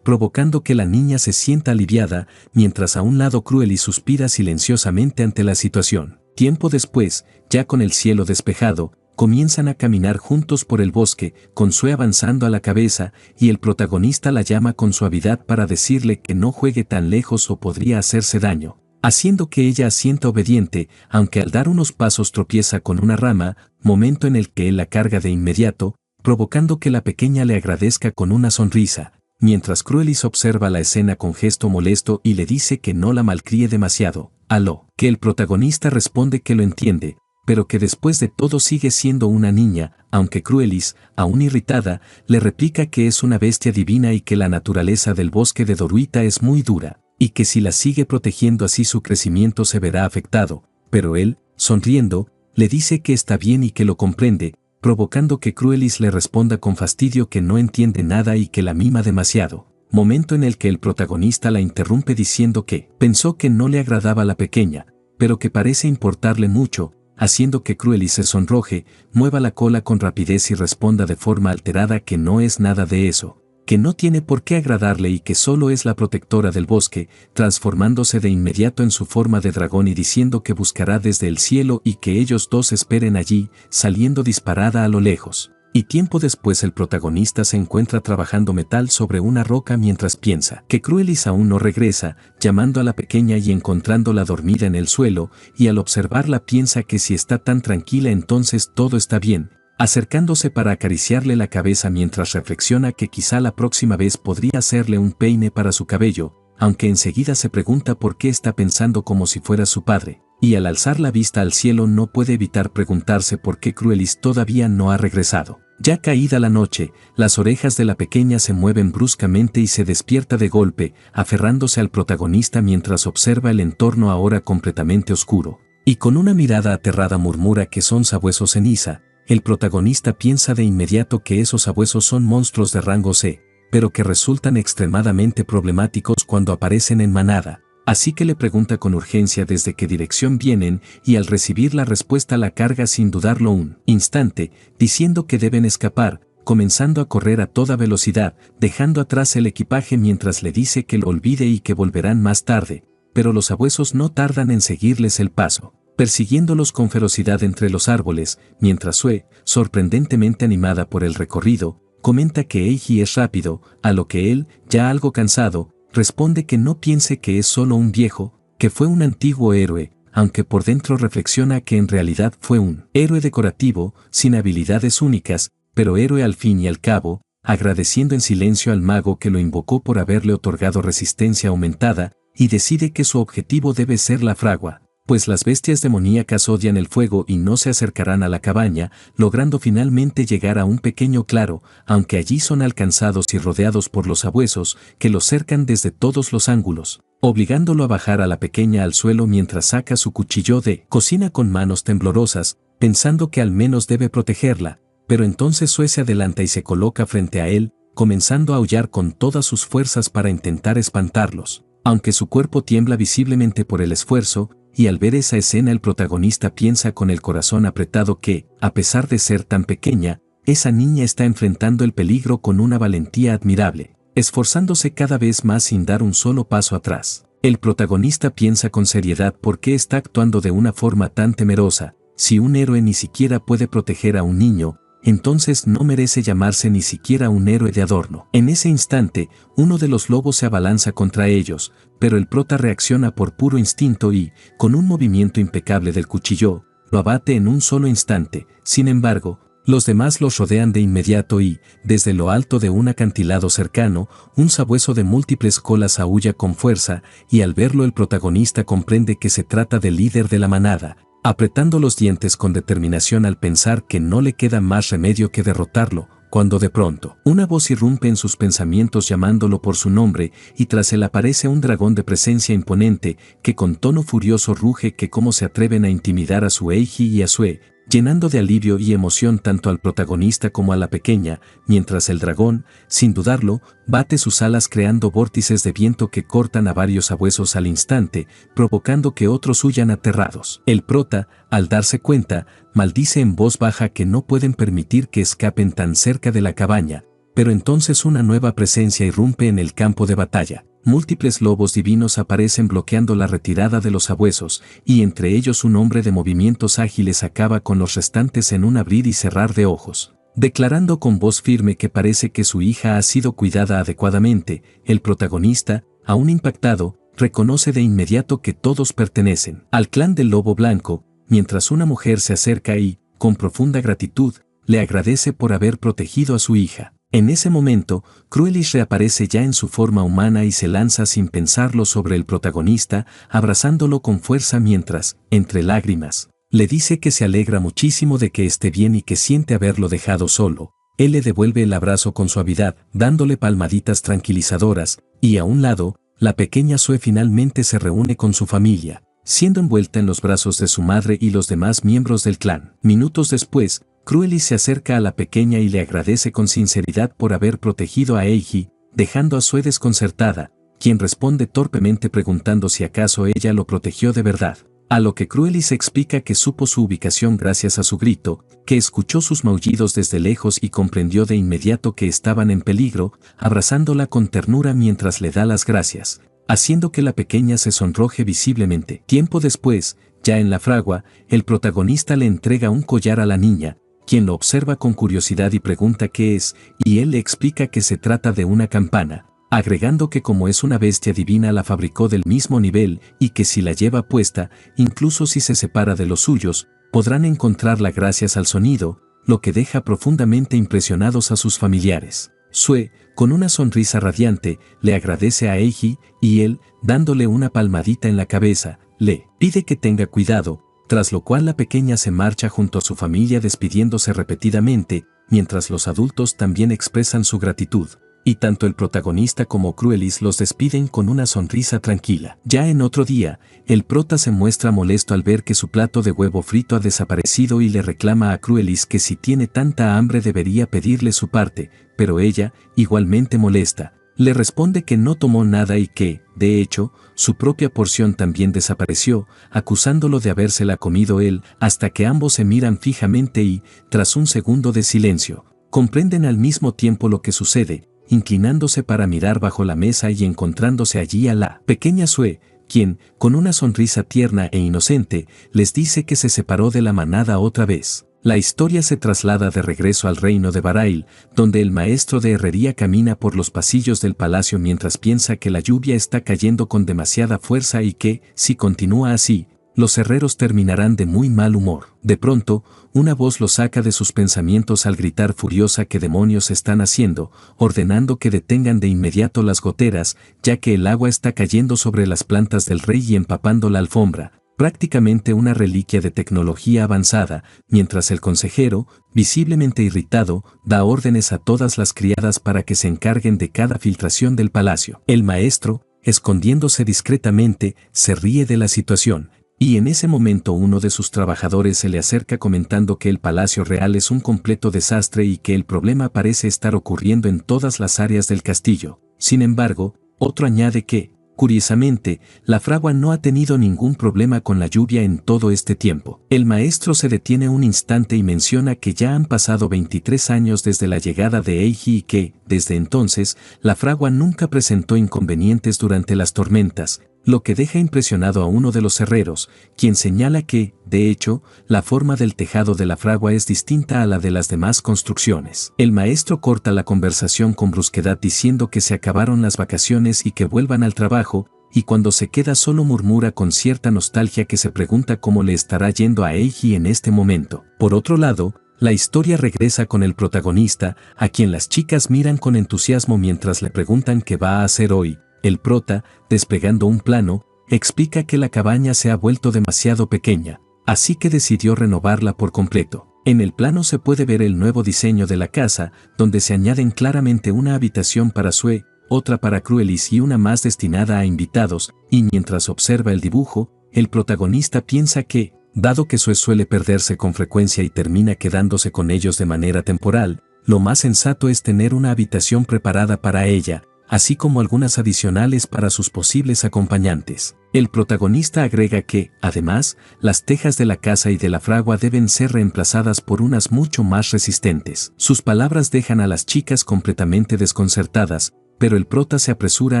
provocando que la niña se sienta aliviada, mientras a un lado Cruelis suspira silenciosamente ante la situación. Tiempo después, ya con el cielo despejado, comienzan a caminar juntos por el bosque, con Sue avanzando a la cabeza, y el protagonista la llama con suavidad para decirle que no juegue tan lejos o podría hacerse daño, haciendo que ella asienta obediente, aunque al dar unos pasos tropieza con una rama, momento en el que él la carga de inmediato, provocando que la pequeña le agradezca con una sonrisa, mientras Cruelis observa la escena con gesto molesto y le dice que no la malcríe demasiado, a lo que el protagonista responde que lo entiende, pero que después de todo sigue siendo una niña, aunque Cruelis, aún irritada, le replica que es una bestia divina y que la naturaleza del bosque de Doruita es muy dura, y que si la sigue protegiendo así su crecimiento se verá afectado, pero él, sonriendo, le dice que está bien y que lo comprende, provocando que Cruelis le responda con fastidio que no entiende nada y que la mima demasiado. Momento en el que el protagonista la interrumpe diciendo que pensó que no le agradaba a la pequeña, pero que parece importarle mucho, haciendo que Cruelis se sonroje, mueva la cola con rapidez y responda de forma alterada que no es nada de eso, que no tiene por qué agradarle y que solo es la protectora del bosque, transformándose de inmediato en su forma de dragón y diciendo que buscará desde el cielo y que ellos dos esperen allí, saliendo disparada a lo lejos. Y tiempo después el protagonista se encuentra trabajando metal sobre una roca mientras piensa que Cruelis aún no regresa, llamando a la pequeña y encontrándola dormida en el suelo, y al observarla piensa que si está tan tranquila entonces todo está bien, acercándose para acariciarle la cabeza mientras reflexiona que quizá la próxima vez podría hacerle un peine para su cabello, aunque enseguida se pregunta por qué está pensando como si fuera su padre, y al alzar la vista al cielo no puede evitar preguntarse por qué Cruelis todavía no ha regresado. Ya caída la noche, las orejas de la pequeña se mueven bruscamente y se despierta de golpe, aferrándose al protagonista mientras observa el entorno ahora completamente oscuro, y con una mirada aterrada murmura que son sabuesos ceniza. El protagonista piensa de inmediato que esos sabuesos son monstruos de rango C, pero que resultan extremadamente problemáticos cuando aparecen en manada, así que le pregunta con urgencia desde qué dirección vienen y al recibir la respuesta la carga sin dudarlo un instante, diciendo que deben escapar, comenzando a correr a toda velocidad, dejando atrás el equipaje mientras le dice que lo olvide y que volverán más tarde, pero los sabuesos no tardan en seguirles el paso, persiguiéndolos con ferocidad entre los árboles, mientras Sue, sorprendentemente animada por el recorrido, comenta que Eiji es rápido, a lo que él, ya algo cansado, responde que no piense que es solo un viejo, que fue un antiguo héroe, aunque por dentro reflexiona que en realidad fue un héroe decorativo, sin habilidades únicas, pero héroe al fin y al cabo, agradeciendo en silencio al mago que lo invocó por haberle otorgado resistencia aumentada, y decide que su objetivo debe ser la fragua, pues las bestias demoníacas odian el fuego y no se acercarán a la cabaña, logrando finalmente llegar a un pequeño claro, aunque allí son alcanzados y rodeados por los sabuesos, que los cercan desde todos los ángulos, obligándolo a bajar a la pequeña al suelo mientras saca su cuchillo de cocina con manos temblorosas, pensando que al menos debe protegerla, pero entonces Sue se adelanta y se coloca frente a él, comenzando a aullar con todas sus fuerzas para intentar espantarlos, aunque su cuerpo tiembla visiblemente por el esfuerzo, y al ver esa escena el protagonista piensa con el corazón apretado que, a pesar de ser tan pequeña, esa niña está enfrentando el peligro con una valentía admirable, esforzándose cada vez más sin dar un solo paso atrás. El protagonista piensa con seriedad por qué está actuando de una forma tan temerosa. Si un héroe ni siquiera puede proteger a un niño, entonces no merece llamarse ni siquiera un héroe de adorno. En ese instante, uno de los lobos se abalanza contra ellos, pero el prota reacciona por puro instinto y, con un movimiento impecable del cuchillo, lo abate en un solo instante. Sin embargo, Los demás los rodean de inmediato y, desde lo alto de un acantilado cercano, un sabueso de múltiples colas aúlla con fuerza, y al verlo el protagonista comprende que se trata del líder de la manada, apretando los dientes con determinación al pensar que no le queda más remedio que derrotarlo, cuando de pronto, una voz irrumpe en sus pensamientos llamándolo por su nombre, y tras él aparece un dragón de presencia imponente, que con tono furioso ruge que cómo se atreven a intimidar a su Eiji y a Sue, llenando de alivio y emoción tanto al protagonista como a la pequeña, mientras el dragón, sin dudarlo, bate sus alas creando vórtices de viento que cortan a varios sabuesos al instante, provocando que otros huyan aterrados. El prota, al darse cuenta, maldice en voz baja que no pueden permitir que escapen tan cerca de la cabaña, pero entonces una nueva presencia irrumpe en el campo de batalla. Múltiples lobos divinos aparecen bloqueando la retirada de los sabuesos, y entre ellos un hombre de movimientos ágiles acaba con los restantes en un abrir y cerrar de ojos. Declarando con voz firme que parece que su hija ha sido cuidada adecuadamente, el protagonista, aún impactado, reconoce de inmediato que todos pertenecen al clan del Lobo Blanco, mientras una mujer se acerca y, con profunda gratitud, le agradece por haber protegido a su hija. En ese momento, Cruelis reaparece ya en su forma humana y se lanza sin pensarlo sobre el protagonista, abrazándolo con fuerza mientras, entre lágrimas, le dice que se alegra muchísimo de que esté bien y que siente haberlo dejado solo. Él le devuelve el abrazo con suavidad, dándole palmaditas tranquilizadoras, y a un lado, la pequeña Sue finalmente se reúne con su familia, siendo envuelta en los brazos de su madre y los demás miembros del clan. Minutos después, Cruelis se acerca a la pequeña y le agradece con sinceridad por haber protegido a Eiji, dejando a Sue desconcertada, quien responde torpemente preguntando si acaso ella lo protegió de verdad. A lo que Cruelis explica que supo su ubicación gracias a su grito, que escuchó sus maullidos desde lejos y comprendió de inmediato que estaban en peligro, abrazándola con ternura mientras le da las gracias, haciendo que la pequeña se sonroje visiblemente. Tiempo después, ya en la fragua, el protagonista le entrega un collar a la niña, quien lo observa con curiosidad y pregunta qué es, y él le explica que se trata de una campana, agregando que como es una bestia divina la fabricó del mismo nivel y que si la lleva puesta, incluso si se separa de los suyos, podrán encontrarla gracias al sonido, lo que deja profundamente impresionados a sus familiares. Sue, con una sonrisa radiante, le agradece a Eiji y él, dándole una palmadita en la cabeza, le pide que tenga cuidado, tras lo cual la pequeña se marcha junto a su familia despidiéndose repetidamente, mientras los adultos también expresan su gratitud, y tanto el protagonista como Cruelis los despiden con una sonrisa tranquila. Ya en otro día, el prota se muestra molesto al ver que su plato de huevo frito ha desaparecido y le reclama a Cruelis que si tiene tanta hambre debería pedirle su parte, pero ella, igualmente molesta, le responde que no tomó nada y que, de hecho, su propia porción también desapareció, acusándolo de habérsela comido él, hasta que ambos se miran fijamente y, tras un segundo de silencio, comprenden al mismo tiempo lo que sucede, inclinándose para mirar bajo la mesa y encontrándose allí a la pequeña Sue, quien, con una sonrisa tierna e inocente, les dice que se separó de la manada otra vez. La historia se traslada de regreso al reino de Barail, donde el maestro de herrería camina por los pasillos del palacio mientras piensa que la lluvia está cayendo con demasiada fuerza y que, si continúa así, los herreros terminarán de muy mal humor. De pronto, una voz lo saca de sus pensamientos al gritar furiosa qué demonios están haciendo, ordenando que detengan de inmediato las goteras, ya que el agua está cayendo sobre las plantas del rey y empapando la alfombra, prácticamente una reliquia de tecnología avanzada, mientras el consejero, visiblemente irritado, da órdenes a todas las criadas para que se encarguen de cada filtración del palacio. El maestro, escondiéndose discretamente, se ríe de la situación, y en ese momento uno de sus trabajadores se le acerca comentando que el palacio real es un completo desastre y que el problema parece estar ocurriendo en todas las áreas del castillo. Sin embargo, otro añade que, curiosamente, la fragua no ha tenido ningún problema con la lluvia en todo este tiempo. El maestro se detiene un instante y menciona que ya han pasado 23 años desde la llegada de Eiji y que, desde entonces, la fragua nunca presentó inconvenientes durante las tormentas, lo que deja impresionado a uno de los herreros, quien señala que, de hecho, la forma del tejado de la fragua es distinta a la de las demás construcciones. El maestro corta la conversación con brusquedad diciendo que se acabaron las vacaciones y que vuelvan al trabajo, y cuando se queda solo murmura con cierta nostalgia que se pregunta cómo le estará yendo a Eiji en este momento. Por otro lado, La historia regresa con el protagonista, a quien las chicas miran con entusiasmo mientras le preguntan qué va a hacer hoy. El prota, desplegando un plano, explica que la cabaña se ha vuelto demasiado pequeña, así que decidió renovarla por completo. En el plano se puede ver el nuevo diseño de la casa, donde se añaden claramente una habitación para Sue, otra para Cruelis y una más destinada a invitados, y mientras observa el dibujo, el protagonista piensa que, dado que Sue suele perderse con frecuencia y termina quedándose con ellos de manera temporal, lo más sensato es tener una habitación preparada para ella, así como algunas adicionales para sus posibles acompañantes. El protagonista agrega que, además, las tejas de la casa y de la fragua deben ser reemplazadas por unas mucho más resistentes. Sus palabras dejan a las chicas completamente desconcertadas, pero el prota se apresura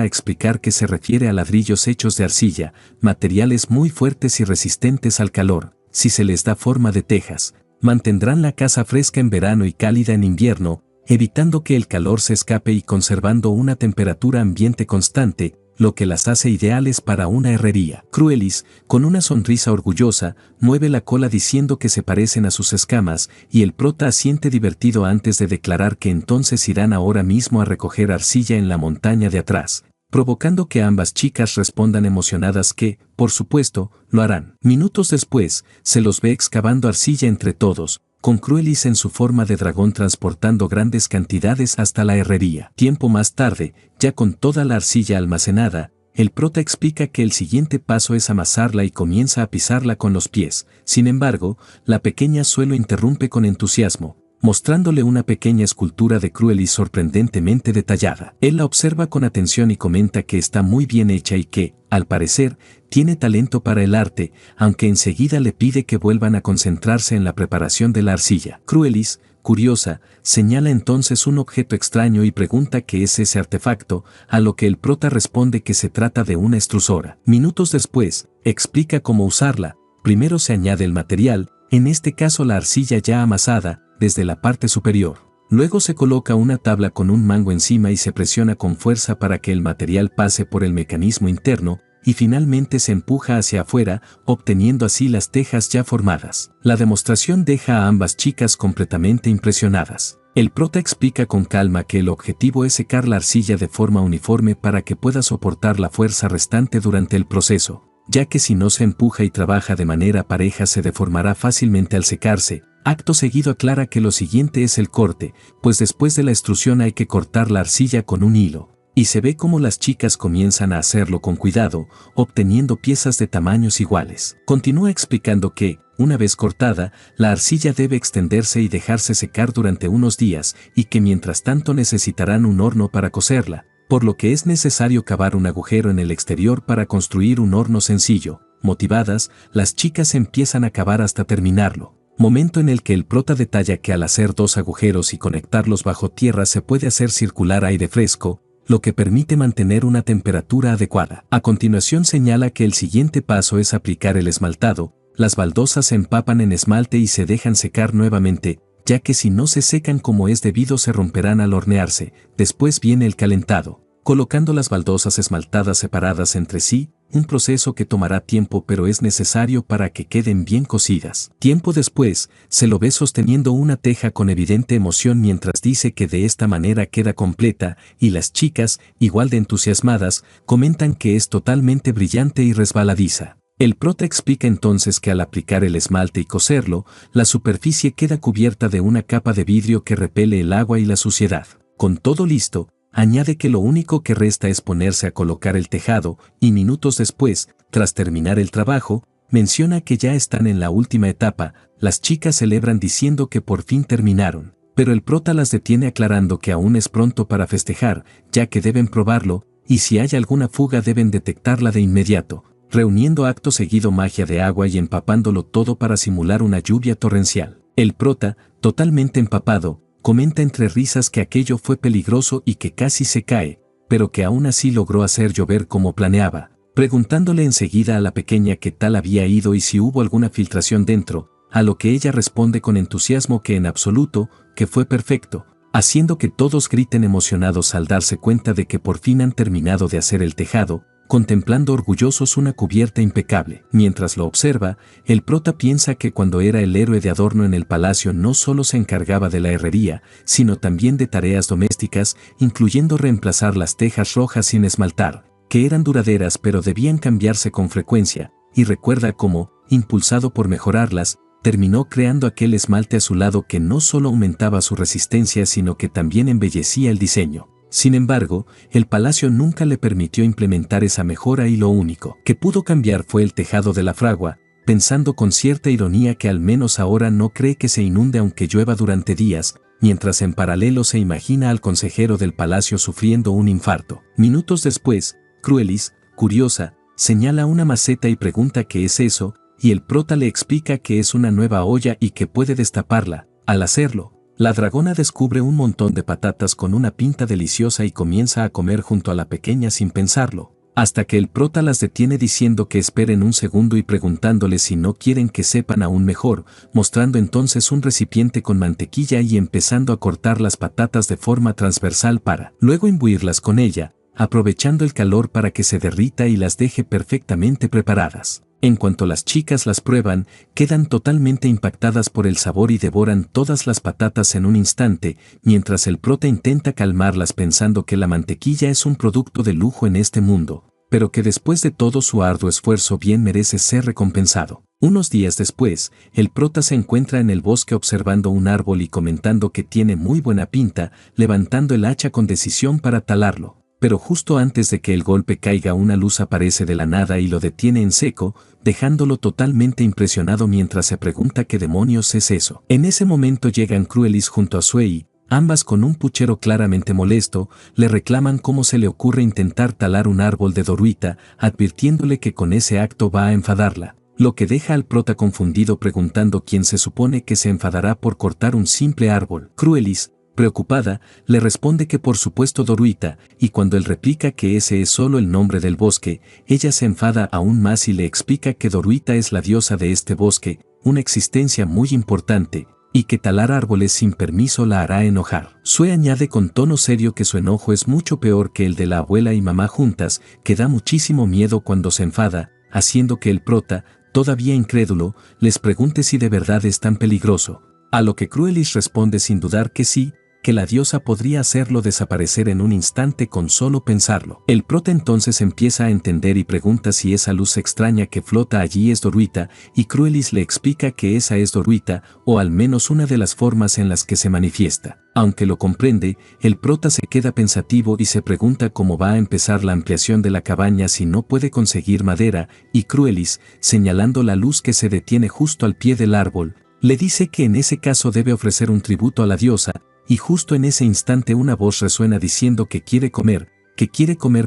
a explicar que se refiere a ladrillos hechos de arcilla, materiales muy fuertes y resistentes al calor. Si se les da forma de tejas, mantendrán la casa fresca en verano y cálida en invierno, evitando que el calor se escape y conservando una temperatura ambiente constante, lo que las hace ideales para una herrería. Cruelis, con una sonrisa orgullosa, mueve la cola diciendo que se parecen a sus escamas, y el prota asiente divertido antes de declarar que entonces irán ahora mismo a recoger arcilla en la montaña de atrás, provocando que ambas chicas respondan emocionadas que, por supuesto, lo harán. Minutos después, se los ve excavando arcilla entre todos, con Cruelis en su forma de dragón transportando grandes cantidades hasta la herrería. Tiempo más tarde, ya con toda la arcilla almacenada, el prota explica que el siguiente paso es amasarla y comienza a pisarla con los pies. Sin embargo, la pequeña Sue lo interrumpe con entusiasmo, mostrándole una pequeña escultura de Cruelis sorprendentemente detallada. Él la observa con atención y comenta que está muy bien hecha y que, al parecer, tiene talento para el arte, aunque enseguida le pide que vuelvan a concentrarse en la preparación de la arcilla. Cruelis, curiosa, señala entonces un objeto extraño y pregunta qué es ese artefacto, a lo que el prota responde que se trata de una extrusora. Minutos después, explica cómo usarla. Primero se añade el material, en este caso la arcilla ya amasada, desde la parte superior. Luego se coloca una tabla con un mango encima y se presiona con fuerza para que el material pase por el mecanismo interno, y finalmente se empuja hacia afuera, obteniendo así las tejas ya formadas. La demostración deja a ambas chicas completamente impresionadas. El prota explica con calma que el objetivo es secar la arcilla de forma uniforme para que pueda soportar la fuerza restante durante el proceso, ya que si no se empuja y trabaja de manera pareja se deformará fácilmente al secarse. Acto seguido aclara que lo siguiente es el corte, pues después de la extrusión hay que cortar la arcilla con un hilo, y se ve cómo las chicas comienzan a hacerlo con cuidado, obteniendo piezas de tamaños iguales. Continúa explicando que, una vez cortada, la arcilla debe extenderse y dejarse secar durante unos días, y que mientras tanto necesitarán un horno para cocerla, por lo que es necesario cavar un agujero en el exterior para construir un horno sencillo. Motivadas, las chicas empiezan a cavar hasta terminarlo. Momento en el que el prota detalla que al hacer 2 agujeros y conectarlos bajo tierra se puede hacer circular aire fresco, lo que permite mantener una temperatura adecuada. A continuación señala que el siguiente paso es aplicar el esmaltado. Las baldosas se empapan en esmalte y se dejan secar nuevamente, ya que si no se secan como es debido se romperán al hornearse. Después viene el calentado, colocando las baldosas esmaltadas separadas entre sí, un proceso que tomará tiempo pero es necesario para que queden bien cocidas. Tiempo después, se lo ve sosteniendo una teja con evidente emoción mientras dice que de esta manera queda completa, y las chicas, igual de entusiasmadas, comentan que es totalmente brillante y resbaladiza. El prota explica entonces que al aplicar el esmalte y coserlo, la superficie queda cubierta de una capa de vidrio que repele el agua y la suciedad. Con todo listo, añade que lo único que resta es ponerse a colocar el tejado, y minutos después, tras terminar el trabajo, menciona que ya están en la última etapa. Las chicas celebran diciendo que por fin terminaron, pero el prota las detiene aclarando que aún es pronto para festejar, ya que deben probarlo, y si hay alguna fuga deben detectarla de inmediato, reuniendo acto seguido magia de agua y empapándolo todo para simular una lluvia torrencial. El prota, totalmente empapado, comenta entre risas que aquello fue peligroso y que casi se cae, pero que aún así logró hacer llover como planeaba, preguntándole enseguida a la pequeña qué tal había ido y si hubo alguna filtración dentro, a lo que ella responde con entusiasmo que en absoluto, que fue perfecto, haciendo que todos griten emocionados al darse cuenta de que por fin han terminado de hacer el tejado. contemplando orgullosos una cubierta impecable. Mientras lo observa, el prota piensa que cuando era el héroe de adorno en el palacio no solo se encargaba de la herrería, sino también de tareas domésticas, incluyendo reemplazar las tejas rojas sin esmaltar, que eran duraderas pero debían cambiarse con frecuencia, y recuerda cómo, impulsado por mejorarlas, terminó creando aquel esmalte azulado que no solo aumentaba su resistencia sino que también embellecía el diseño. Sin embargo, el palacio nunca le permitió implementar esa mejora y lo único que pudo cambiar fue el tejado de la fragua, pensando con cierta ironía que al menos ahora no cree que se inunde aunque llueva durante días, mientras en paralelo se imagina al consejero del palacio sufriendo un infarto. Minutos después, Cruelis, curiosa, señala una maceta y pregunta qué es eso, y el prota le explica que es una nueva olla y que puede destaparla. Al hacerlo, la dragona descubre un montón de patatas con una pinta deliciosa y comienza a comer junto a la pequeña sin pensarlo, hasta que el prota las detiene diciendo que esperen un segundo y preguntándole si no quieren que sepan aún mejor, mostrando entonces un recipiente con mantequilla y empezando a cortar las patatas de forma transversal para luego imbuirlas con ella, aprovechando el calor para que se derrita y las deje perfectamente preparadas. En cuanto las chicas las prueban, quedan totalmente impactadas por el sabor y devoran todas las patatas en un instante, mientras el prota intenta calmarlas pensando que la mantequilla es un producto de lujo en este mundo, pero que después de todo su arduo esfuerzo bien merece ser recompensado. Unos días después, el prota se encuentra en el bosque observando un árbol y comentando que tiene muy buena pinta, levantando el hacha con decisión para talarlo. Pero justo antes de que el golpe caiga una luz aparece de la nada y lo detiene en seco, dejándolo totalmente impresionado mientras se pregunta qué demonios es eso. En ese momento llegan Cruelis junto a Suei, ambas con un puchero claramente molesto, le reclaman cómo se le ocurre intentar talar un árbol de Doruita, advirtiéndole que con ese acto va a enfadarla, lo que deja al prota confundido preguntando quién se supone que se enfadará por cortar un simple árbol. Cruelis, preocupada, le responde que por supuesto Doruita, y cuando él replica que ese es solo el nombre del bosque, ella se enfada aún más y le explica que Doruita es la diosa de este bosque, una existencia muy importante, y que talar árboles sin permiso la hará enojar. Sue añade con tono serio que su enojo es mucho peor que el de la abuela y mamá juntas, que da muchísimo miedo cuando se enfada, haciendo que el prota, todavía incrédulo, les pregunte si de verdad es tan peligroso, a lo que Cruelis responde sin dudar que sí, que la diosa podría hacerlo desaparecer en un instante con solo pensarlo. El prota entonces empieza a entender y pregunta si esa luz extraña que flota allí es Doruita, y Cruelis le explica que esa es Doruita, o al menos una de las formas en las que se manifiesta. Aunque lo comprende, el prota se queda pensativo y se pregunta cómo va a empezar la ampliación de la cabaña si no puede conseguir madera, y Cruelis, señalando la luz que se detiene justo al pie del árbol, le dice que en ese caso debe ofrecer un tributo a la diosa, y justo en ese instante una voz resuena diciendo que quiere comer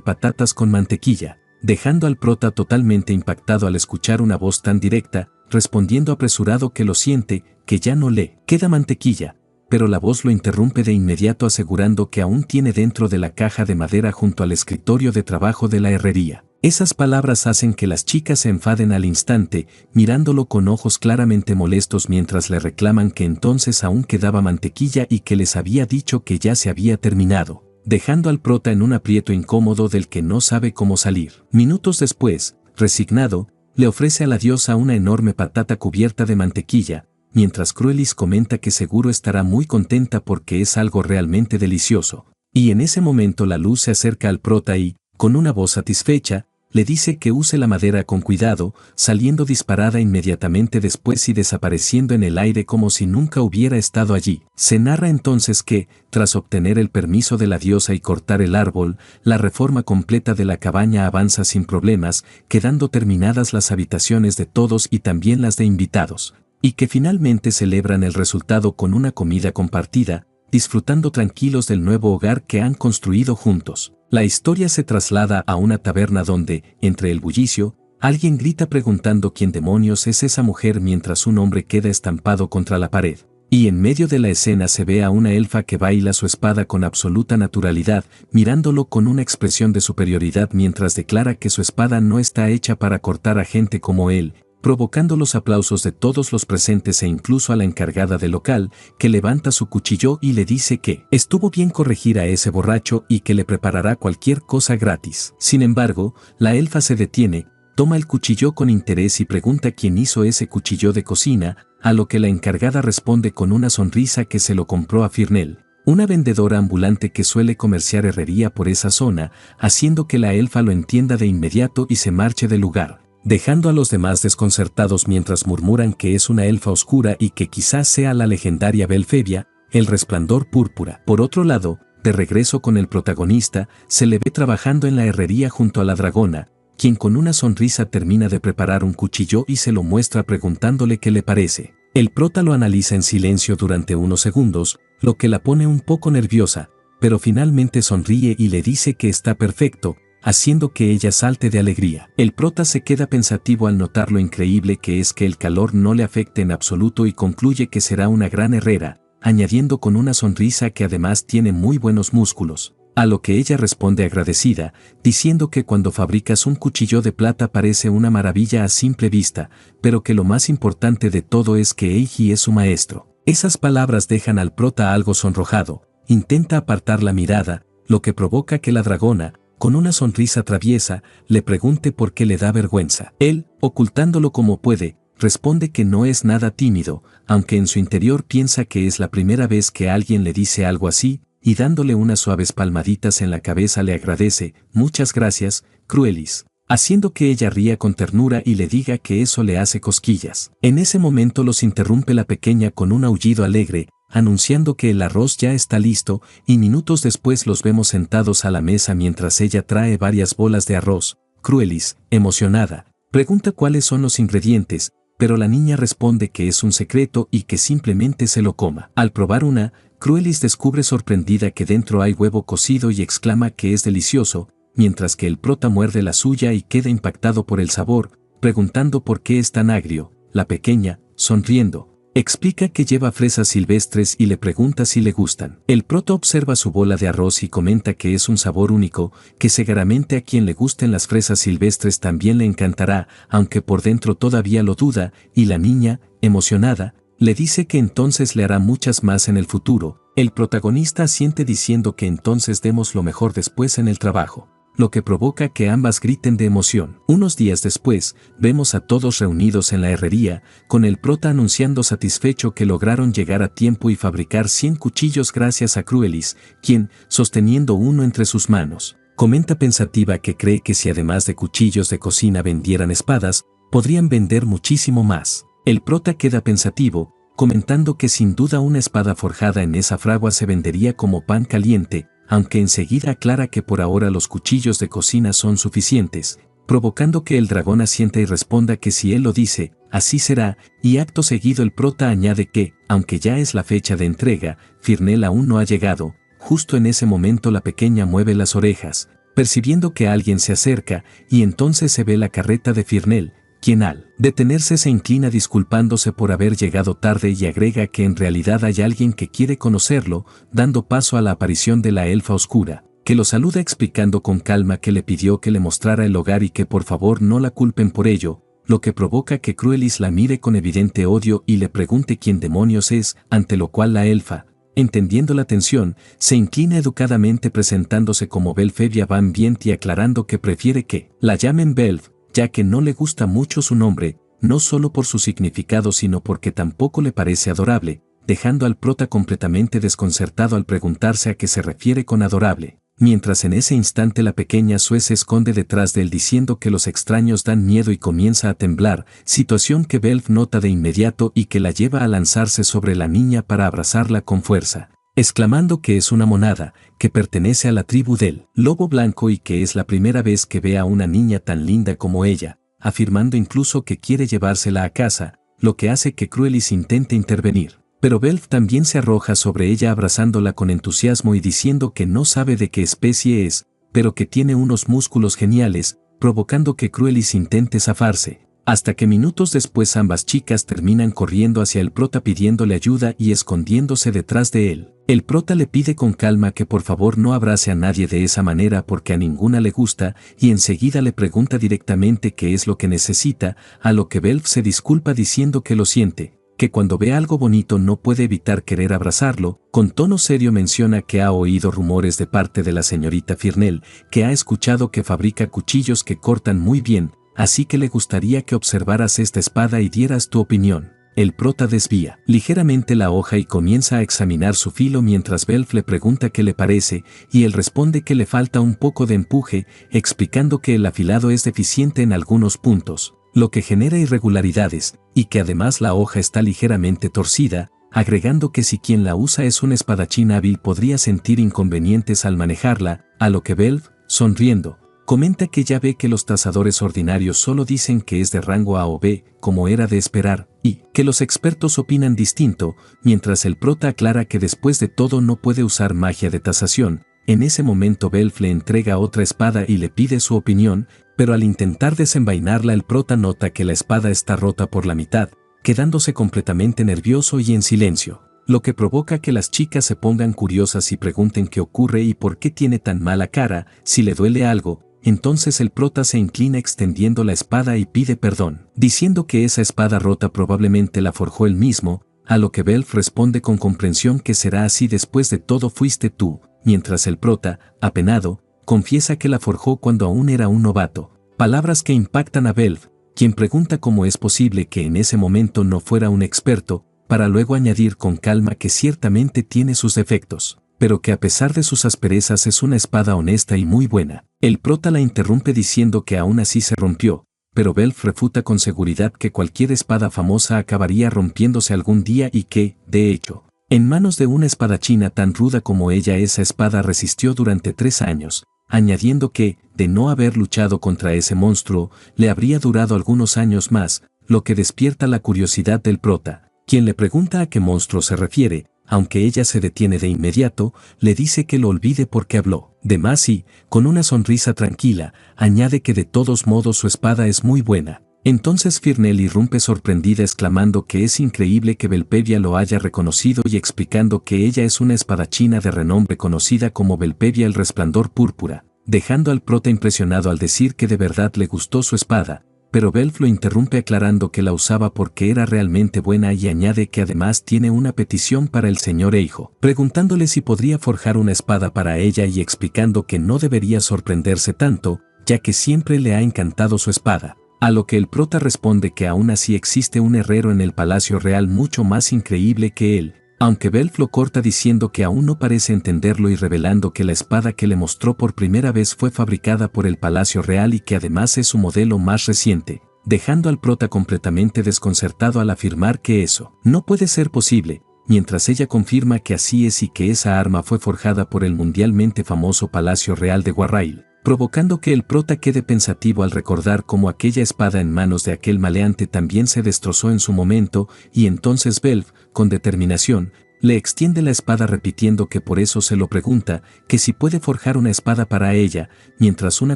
patatas con mantequilla, dejando al prota totalmente impactado al escuchar una voz tan directa, respondiendo apresurado que lo siente, que ya no le queda mantequilla, pero la voz lo interrumpe de inmediato asegurando que aún tiene dentro de la caja de madera junto al escritorio de trabajo de la herrería. Esas palabras hacen que las chicas se enfaden al instante, mirándolo con ojos claramente molestos mientras le reclaman que entonces aún quedaba mantequilla y que les había dicho que ya se había terminado, dejando al prota en un aprieto incómodo del que no sabe cómo salir. Minutos después, resignado, le ofrece a la diosa una enorme patata cubierta de mantequilla, mientras Cruelis comenta que seguro estará muy contenta porque es algo realmente delicioso. Y en ese momento la luz se acerca al prota y, con una voz satisfecha, le dice que use la madera con cuidado, saliendo disparada inmediatamente después y desapareciendo en el aire como si nunca hubiera estado allí. Se narra entonces que, tras obtener el permiso de la diosa y cortar el árbol, la reforma completa de la cabaña avanza sin problemas, quedando terminadas las habitaciones de todos y también las de invitados, y que finalmente celebran el resultado con una comida compartida, disfrutando tranquilos del nuevo hogar que han construido juntos. La historia se traslada a una taberna donde, entre el bullicio, alguien grita preguntando quién demonios es esa mujer mientras un hombre queda estampado contra la pared. Y en medio de la escena se ve a una elfa que baila su espada con absoluta naturalidad, mirándolo con una expresión de superioridad mientras declara que su espada no está hecha para cortar a gente como él, provocando los aplausos de todos los presentes e incluso a la encargada del local, que levanta su cuchillo y le dice que estuvo bien corregir a ese borracho y que le preparará cualquier cosa gratis. Sin embargo, la elfa se detiene, toma el cuchillo con interés y pregunta quién hizo ese cuchillo de cocina, a lo que la encargada responde con una sonrisa que se lo compró a Firnel, una vendedora ambulante que suele comerciar herrería por esa zona, haciendo que la elfa lo entienda de inmediato y se marche del lugar, dejando a los demás desconcertados mientras murmuran que es una elfa oscura y que quizás sea la legendaria Belfebia, el resplandor púrpura. Por otro lado, de regreso con el protagonista, se le ve trabajando en la herrería junto a la dragona, quien con una sonrisa termina de preparar un cuchillo y se lo muestra preguntándole qué le parece. El prota lo analiza en silencio durante unos segundos, lo que la pone un poco nerviosa, pero finalmente sonríe y le dice que está perfecto, haciendo que ella salte de alegría. El prota se queda pensativo al notar lo increíble que es que el calor no le afecte en absoluto y concluye que será una gran herrera, añadiendo con una sonrisa que además tiene muy buenos músculos. A lo que ella responde agradecida, diciendo que cuando fabricas un cuchillo de plata parece una maravilla a simple vista, pero que lo más importante de todo es que Eiji es su maestro. Esas palabras dejan al prota algo sonrojado, intenta apartar la mirada, lo que provoca que la dragona, con una sonrisa traviesa, le pregunte por qué le da vergüenza. Él, ocultándolo como puede, responde que no es nada tímido, aunque en su interior piensa que es la primera vez que alguien le dice algo así, y dándole unas suaves palmaditas en la cabeza le agradece, muchas gracias, Cruelis, haciendo que ella ría con ternura y le diga que eso le hace cosquillas. En ese momento los interrumpe la pequeña con un aullido alegre, anunciando que el arroz ya está listo, y minutos después los vemos sentados a la mesa mientras ella trae varias bolas de arroz. Cruelis, emocionada, pregunta cuáles son los ingredientes, pero la niña responde que es un secreto y que simplemente se lo coma. Al probar una, Cruelis descubre sorprendida que dentro hay huevo cocido y exclama que es delicioso, mientras que el prota muerde la suya y queda impactado por el sabor, preguntando por qué es tan agrio. La pequeña, sonriendo, explica que lleva fresas silvestres y le pregunta si le gustan. El prota observa su bola de arroz y comenta que es un sabor único, que seguramente a quien le gusten las fresas silvestres también le encantará, aunque por dentro todavía lo duda, y la niña, emocionada, le dice que entonces le hará muchas más en el futuro. El protagonista asiente diciendo que entonces demos lo mejor después en el trabajo, lo que provoca que ambas griten de emoción. Unos días después, vemos a todos reunidos en la herrería, con el prota anunciando satisfecho que lograron llegar a tiempo y fabricar 100 cuchillos gracias a Cruelis, quien, sosteniendo uno entre sus manos, comenta pensativa que cree que si además de cuchillos de cocina vendieran espadas, podrían vender muchísimo más. El prota queda pensativo, comentando que sin duda una espada forjada en esa fragua se vendería como pan caliente, aunque enseguida aclara que por ahora los cuchillos de cocina son suficientes, provocando que el dragón asienta y responda que si él lo dice, así será, y acto seguido el prota añade que, aunque ya es la fecha de entrega, Firnel aún no ha llegado. Justo en ese momento la pequeña mueve las orejas, percibiendo que alguien se acerca, y entonces se ve la carreta de Firnel, quien al detenerse se inclina disculpándose por haber llegado tarde y agrega que en realidad hay alguien que quiere conocerlo, dando paso a la aparición de la elfa oscura, que lo saluda explicando con calma que le pidió que le mostrara el hogar y que por favor no la culpen por ello, lo que provoca que Cruelis la mire con evidente odio y le pregunte quién demonios es, ante lo cual la elfa, entendiendo la tensión, se inclina educadamente presentándose como Belfebia Van Vient y aclarando que prefiere que la llamen Belf, ya que no le gusta mucho su nombre, no solo por su significado sino porque tampoco le parece adorable, dejando al prota completamente desconcertado al preguntarse a qué se refiere con adorable, mientras en ese instante la pequeña Sue se esconde detrás de él diciendo que los extraños dan miedo y comienza a temblar, situación que Belf nota de inmediato y que la lleva a lanzarse sobre la niña para abrazarla con fuerza, exclamando que es una monada, que pertenece a la tribu del Lobo Blanco y que es la primera vez que ve a una niña tan linda como ella, afirmando incluso que quiere llevársela a casa, lo que hace que Cruelis intente intervenir. Pero Belf también se arroja sobre ella abrazándola con entusiasmo y diciendo que no sabe de qué especie es, pero que tiene unos músculos geniales, provocando que Cruelis intente zafarse, hasta que minutos después ambas chicas terminan corriendo hacia el prota pidiéndole ayuda y escondiéndose detrás de él. El prota le pide con calma que por favor no abrace a nadie de esa manera porque a ninguna le gusta, y enseguida le pregunta directamente qué es lo que necesita, a lo que Belf se disculpa diciendo que lo siente, que cuando ve algo bonito no puede evitar querer abrazarlo. Con tono serio menciona que ha oído rumores de parte de la señorita Firnell, que ha escuchado que fabrica cuchillos que cortan muy bien, así que le gustaría que observaras esta espada y dieras tu opinión. El prota desvía ligeramente la hoja y comienza a examinar su filo mientras Belf le pregunta qué le parece, y él responde que le falta un poco de empuje, explicando que el afilado es deficiente en algunos puntos, lo que genera irregularidades, y que además la hoja está ligeramente torcida, agregando que si quien la usa es un espadachín hábil podría sentir inconvenientes al manejarla, a lo que Belf, sonriendo, comenta que ya ve que los tasadores ordinarios solo dicen que es de rango A o B, como era de esperar, y que los expertos opinan distinto, mientras el prota aclara que después de todo no puede usar magia de tasación. En ese momento Belf le entrega otra espada y le pide su opinión, pero al intentar desenvainarla el prota nota que la espada está rota por la mitad, quedándose completamente nervioso y en silencio, lo que provoca que las chicas se pongan curiosas y pregunten qué ocurre y por qué tiene tan mala cara, si le duele algo. Entonces el prota se inclina extendiendo la espada y pide perdón, diciendo que esa espada rota probablemente la forjó él mismo, a lo que Belf responde con comprensión que será así, después de todo fuiste tú, mientras el prota, apenado, confiesa que la forjó cuando aún era un novato, palabras que impactan a Belf, quien pregunta cómo es posible que en ese momento no fuera un experto, para luego añadir con calma que ciertamente tiene sus defectos, pero que a pesar de sus asperezas es una espada honesta y muy buena. El prota la interrumpe diciendo que aún así se rompió, pero Belf refuta con seguridad que cualquier espada famosa acabaría rompiéndose algún día y que, de hecho, en manos de una espadachina tan ruda como ella esa espada resistió durante 3 años, añadiendo que, de no haber luchado contra ese monstruo, le habría durado algunos años más, lo que despierta la curiosidad del prota, quien le pregunta a qué monstruo se refiere. Aunque ella se detiene de inmediato, le dice que lo olvide porque habló de más y, con una sonrisa tranquila, añade que de todos modos su espada es muy buena. Entonces Firnell irrumpe sorprendida exclamando que es increíble que Belpevia lo haya reconocido y explicando que ella es una espadachina de renombre conocida como Belpevia el Resplandor Púrpura, dejando al prota impresionado al decir que de verdad le gustó su espada. Pero Belf lo interrumpe aclarando que la usaba porque era realmente buena y añade que además tiene una petición para el señor Eijo, preguntándole si podría forjar una espada para ella y explicando que no debería sorprenderse tanto, ya que siempre le ha encantado su espada. A lo que el prota responde que aún así existe un herrero en el Palacio Real mucho más increíble que él, aunque Belf lo corta diciendo que aún no parece entenderlo y revelando que la espada que le mostró por primera vez fue fabricada por el Palacio Real y que además es su modelo más reciente, dejando al prota completamente desconcertado al afirmar que eso no puede ser posible, mientras ella confirma que así es y que esa arma fue forjada por el mundialmente famoso Palacio Real de Guarrail, provocando que el prota quede pensativo al recordar cómo aquella espada en manos de aquel maleante también se destrozó en su momento, y entonces Belf, con determinación, le extiende la espada repitiendo que por eso se lo pregunta, que si puede forjar una espada para ella, mientras una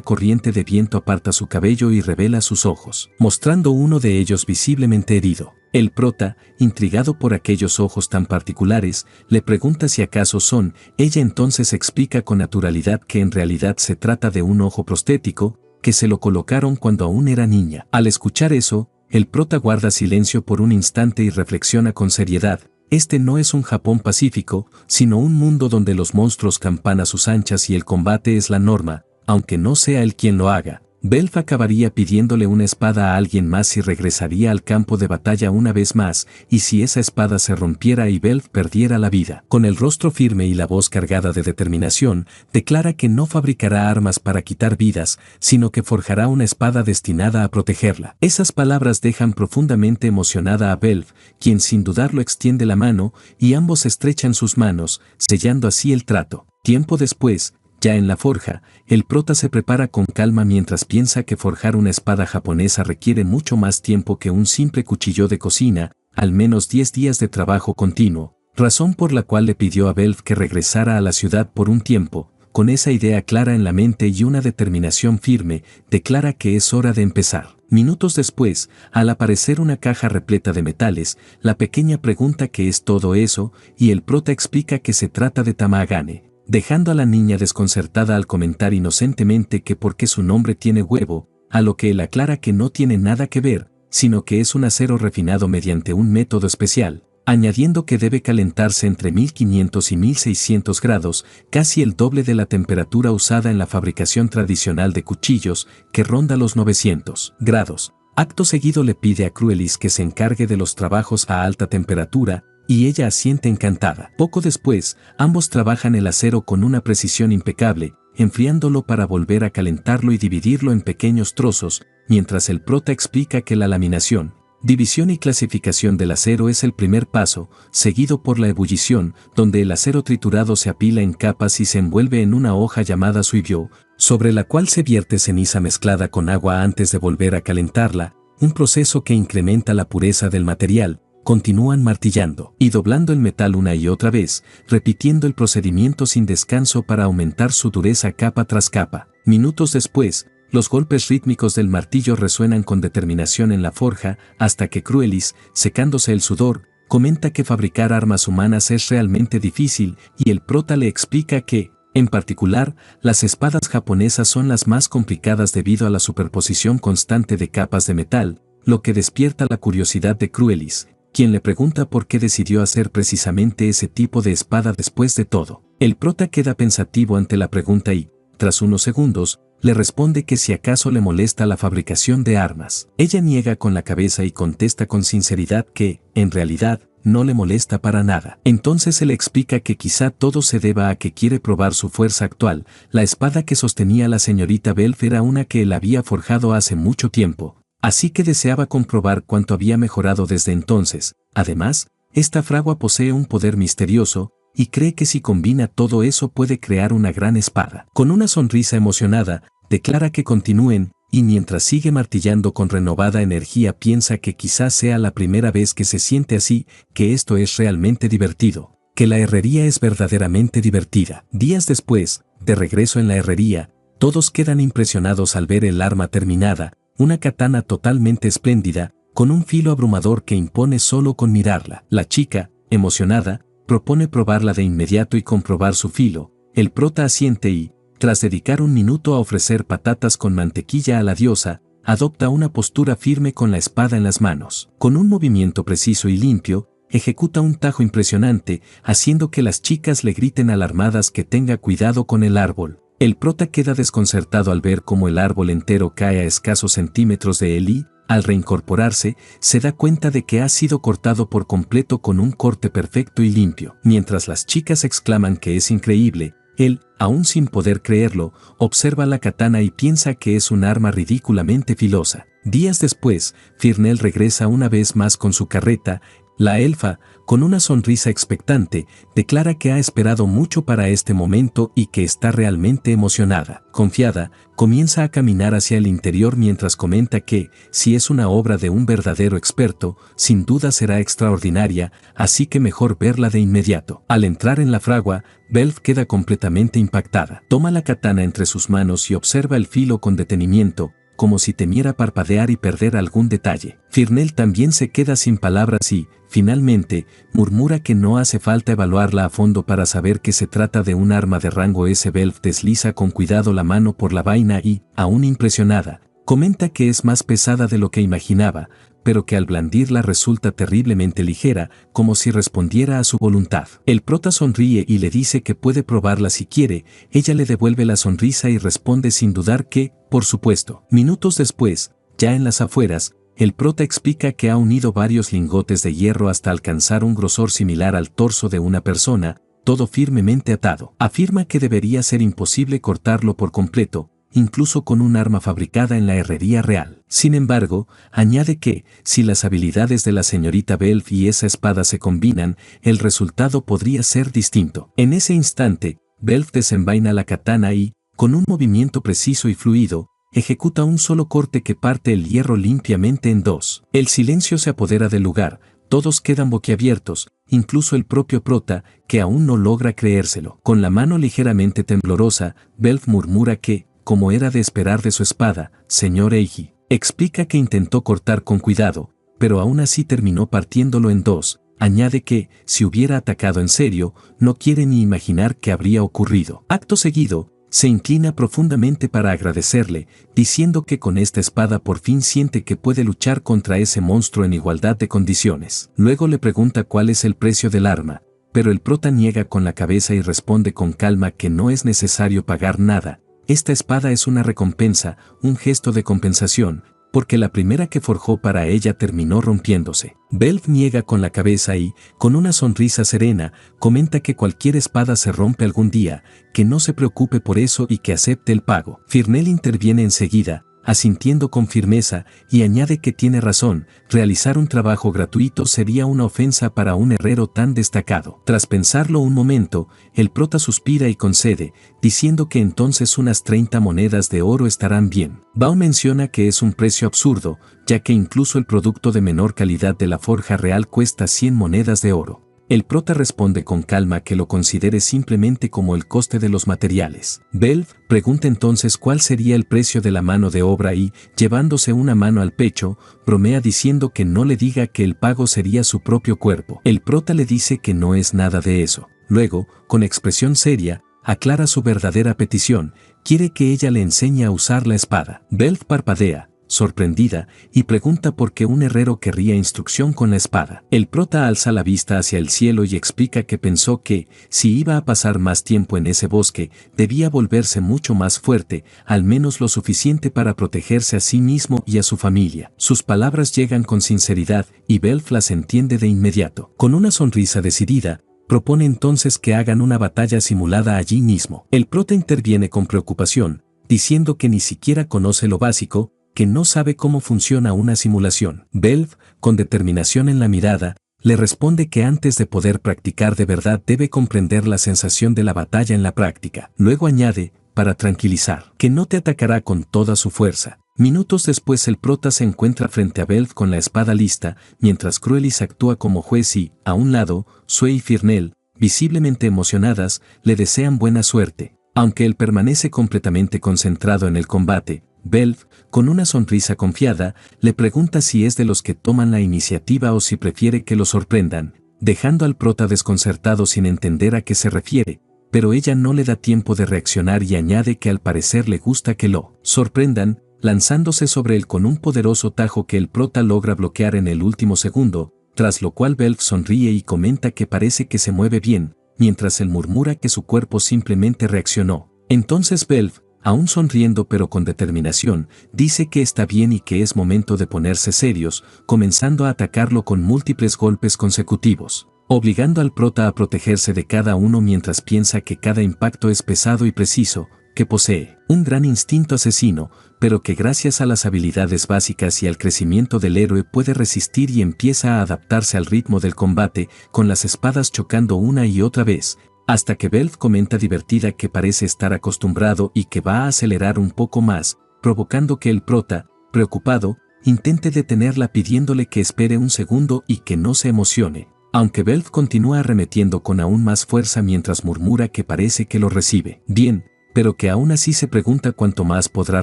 corriente de viento aparta su cabello y revela sus ojos, mostrando uno de ellos visiblemente herido. El prota, intrigado por aquellos ojos tan particulares, le pregunta si acaso son. Ella entonces explica con naturalidad que en realidad se trata de un ojo prostético, que se lo colocaron cuando aún era niña. Al escuchar eso, el prota guarda silencio por un instante y reflexiona con seriedad. Este no es un Japón pacífico, sino un mundo donde los monstruos campan a sus anchas y el combate es la norma, aunque no sea él quien lo haga. Belf acabaría pidiéndole una espada a alguien más y regresaría al campo de batalla una vez más, y si esa espada se rompiera y Belf perdiera la vida. Con el rostro firme y la voz cargada de determinación, declara que no fabricará armas para quitar vidas, sino que forjará una espada destinada a protegerla. Esas palabras dejan profundamente emocionada a Belf, quien sin dudarlo extiende la mano, y ambos estrechan sus manos, sellando así el trato. Tiempo después, ya en la forja, el prota se prepara con calma mientras piensa que forjar una espada japonesa requiere mucho más tiempo que un simple cuchillo de cocina, al menos 10 días de trabajo continuo, razón por la cual le pidió a Belf que regresara a la ciudad por un tiempo. Con esa idea clara en la mente y una determinación firme, declara que es hora de empezar. Minutos después, al aparecer una caja repleta de metales, la pequeña pregunta qué es todo eso, y el prota explica que se trata de Tamagane, dejando a la niña desconcertada al comentar inocentemente que porque su nombre tiene huevo, a lo que él aclara que no tiene nada que ver, sino que es un acero refinado mediante un método especial, añadiendo que debe calentarse entre 1500 y 1600 grados, casi el doble de la temperatura usada en la fabricación tradicional de cuchillos, que ronda los 900 grados. Acto seguido le pide a Cruelis que se encargue de los trabajos a alta temperatura, y ella asiente encantada. Poco después, ambos trabajan el acero con una precisión impecable, enfriándolo para volver a calentarlo y dividirlo en pequeños trozos, mientras el prota explica que la laminación, división y clasificación del acero es el primer paso, seguido por la ebullición, donde el acero triturado se apila en capas y se envuelve en una hoja llamada suibio, sobre la cual se vierte ceniza mezclada con agua antes de volver a calentarla, un proceso que incrementa la pureza del material. Continúan martillando y doblando el metal una y otra vez, repitiendo el procedimiento sin descanso para aumentar su dureza capa tras capa. Minutos después, los golpes rítmicos del martillo resuenan con determinación en la forja, hasta que Cruelis, secándose el sudor, comenta que fabricar armas humanas es realmente difícil, y el prota le explica que, en particular, las espadas japonesas son las más complicadas debido a la superposición constante de capas de metal, lo que despierta la curiosidad de Cruelis, quien le pregunta por qué decidió hacer precisamente ese tipo de espada después de todo. El prota queda pensativo ante la pregunta y, tras unos segundos, le responde que si acaso le molesta la fabricación de armas. Ella niega con la cabeza y contesta con sinceridad que, en realidad, no le molesta para nada. Entonces él explica que quizá todo se deba a que quiere probar su fuerza actual. La espada que sostenía la señorita Belf era una que él había forjado hace mucho tiempo, así que deseaba comprobar cuánto había mejorado desde entonces. Además, esta fragua posee un poder misterioso, y cree que si combina todo eso puede crear una gran espada. Con una sonrisa emocionada, declara que continúen, y mientras sigue martillando con renovada energía piensa que quizás sea la primera vez que se siente así, que esto es realmente divertido, que la herrería es verdaderamente divertida. Días después, de regreso en la herrería, todos quedan impresionados al ver el arma terminada, una katana totalmente espléndida, con un filo abrumador que impone solo con mirarla. La chica, emocionada, propone probarla de inmediato y comprobar su filo. El prota asiente y, tras dedicar un minuto a ofrecer patatas con mantequilla a la diosa, adopta una postura firme con la espada en las manos. Con un movimiento preciso y limpio, ejecuta un tajo impresionante, haciendo que las chicas le griten alarmadas que tenga cuidado con el árbol. El prota queda desconcertado al ver cómo el árbol entero cae a escasos centímetros de él y, al reincorporarse, se da cuenta de que ha sido cortado por completo con un corte perfecto y limpio. Mientras las chicas exclaman que es increíble, él, aún sin poder creerlo, observa la katana y piensa que es un arma ridículamente filosa. Días después, Firnel regresa una vez más con su carreta. La elfa, con una sonrisa expectante, declara que ha esperado mucho para este momento y que está realmente emocionada. Confiada, comienza a caminar hacia el interior mientras comenta que, si es una obra de un verdadero experto, sin duda será extraordinaria, así que mejor verla de inmediato. Al entrar en la fragua, Belf queda completamente impactada. Toma la katana entre sus manos y observa el filo con detenimiento, como si temiera parpadear y perder algún detalle. Firnel también se queda sin palabras y, finalmente, murmura que no hace falta evaluarla a fondo para saber que se trata de un arma de rango S. Belf desliza con cuidado la mano por la vaina y, aún impresionada, comenta que es más pesada de lo que imaginaba, pero que al blandirla resulta terriblemente ligera, como si respondiera a su voluntad. El prota sonríe y le dice que puede probarla si quiere. Ella le devuelve la sonrisa y responde sin dudar que, por supuesto. Minutos después, ya en las afueras, el prota explica que ha unido varios lingotes de hierro hasta alcanzar un grosor similar al torso de una persona, todo firmemente atado. Afirma que debería ser imposible cortarlo por completo, incluso con un arma fabricada en la herrería real. Sin embargo, añade que, si las habilidades de la señorita Belf y esa espada se combinan, el resultado podría ser distinto. En ese instante, Belf desenvaina la katana y, con un movimiento preciso y fluido, ejecuta un solo corte que parte el hierro limpiamente en dos. El silencio se apodera del lugar, todos quedan boquiabiertos, incluso el propio prota, que aún no logra creérselo. Con la mano ligeramente temblorosa, Belf murmura que, como era de esperar de su espada, señor Eiji, Explica que intentó cortar con cuidado, pero aún así terminó partiéndolo en dos. Añade que, si hubiera atacado en serio, no quiere ni imaginar qué habría ocurrido. Acto seguido, se inclina profundamente para agradecerle, diciendo que con esta espada por fin siente que puede luchar contra ese monstruo en igualdad de condiciones. Luego le pregunta cuál es el precio del arma, pero el prota niega con la cabeza y responde con calma que no es necesario pagar nada. Esta espada es una recompensa, un gesto de compensación, porque la primera que forjó para ella terminó rompiéndose. Belf niega con la cabeza y, con una sonrisa serena, comenta que cualquier espada se rompe algún día, que no se preocupe por eso y que acepte el pago. Firnel interviene enseguida, asintiendo con firmeza, y añade que tiene razón, realizar un trabajo gratuito sería una ofensa para un herrero tan destacado. Tras pensarlo un momento, el prota suspira y concede, diciendo que entonces unas 30 monedas de oro estarán bien. Bao menciona que es un precio absurdo, ya que incluso el producto de menor calidad de la forja real cuesta 100 monedas de oro. El prota responde con calma que lo considere simplemente como el coste de los materiales. Belf pregunta entonces cuál sería el precio de la mano de obra y, llevándose una mano al pecho, bromea diciendo que no le diga que el pago sería su propio cuerpo. El prota le dice que no es nada de eso. Luego, con expresión seria, aclara su verdadera petición, quiere que ella le enseñe a usar la espada. Belf parpadea, sorprendida, y pregunta por qué un herrero querría instrucción con la espada. El prota alza la vista hacia el cielo y explica que pensó que, si iba a pasar más tiempo en ese bosque, debía volverse mucho más fuerte, al menos lo suficiente para protegerse a sí mismo y a su familia. Sus palabras llegan con sinceridad, y Belf las entiende de inmediato. Con una sonrisa decidida, propone entonces que hagan una batalla simulada allí mismo. El prota interviene con preocupación, diciendo que ni siquiera conoce lo básico, que no sabe cómo funciona una simulación. Belf, con determinación en la mirada, le responde que antes de poder practicar de verdad debe comprender la sensación de la batalla en la práctica. Luego añade, para tranquilizar, que no te atacará con toda su fuerza. Minutos después el prota se encuentra frente a Belf con la espada lista, mientras Cruelis actúa como juez y, a un lado, Sue y Firnel, visiblemente emocionadas, le desean buena suerte. Aunque él permanece completamente concentrado en el combate, Belf, con una sonrisa confiada, le pregunta si es de los que toman la iniciativa o si prefiere que lo sorprendan, dejando al prota desconcertado sin entender a qué se refiere, pero ella no le da tiempo de reaccionar y añade que al parecer le gusta que lo sorprendan, lanzándose sobre él con un poderoso tajo que el prota logra bloquear en el último segundo, tras lo cual Belf sonríe y comenta que parece que se mueve bien, mientras él murmura que su cuerpo simplemente reaccionó. Entonces Belf, aún sonriendo pero con determinación, dice que está bien y que es momento de ponerse serios, comenzando a atacarlo con múltiples golpes consecutivos, obligando al prota a protegerse de cada uno mientras piensa que cada impacto es pesado y preciso, que posee un gran instinto asesino, pero que gracias a las habilidades básicas y al crecimiento del héroe puede resistir y empieza a adaptarse al ritmo del combate, con las espadas chocando una y otra vez, hasta que Belf comenta divertida que parece estar acostumbrado y que va a acelerar un poco más, provocando que el prota, preocupado, intente detenerla pidiéndole que espere un segundo y que no se emocione, aunque Belf continúa arremetiendo con aún más fuerza mientras murmura que parece que lo recibe bien, pero que aún así se pregunta cuánto más podrá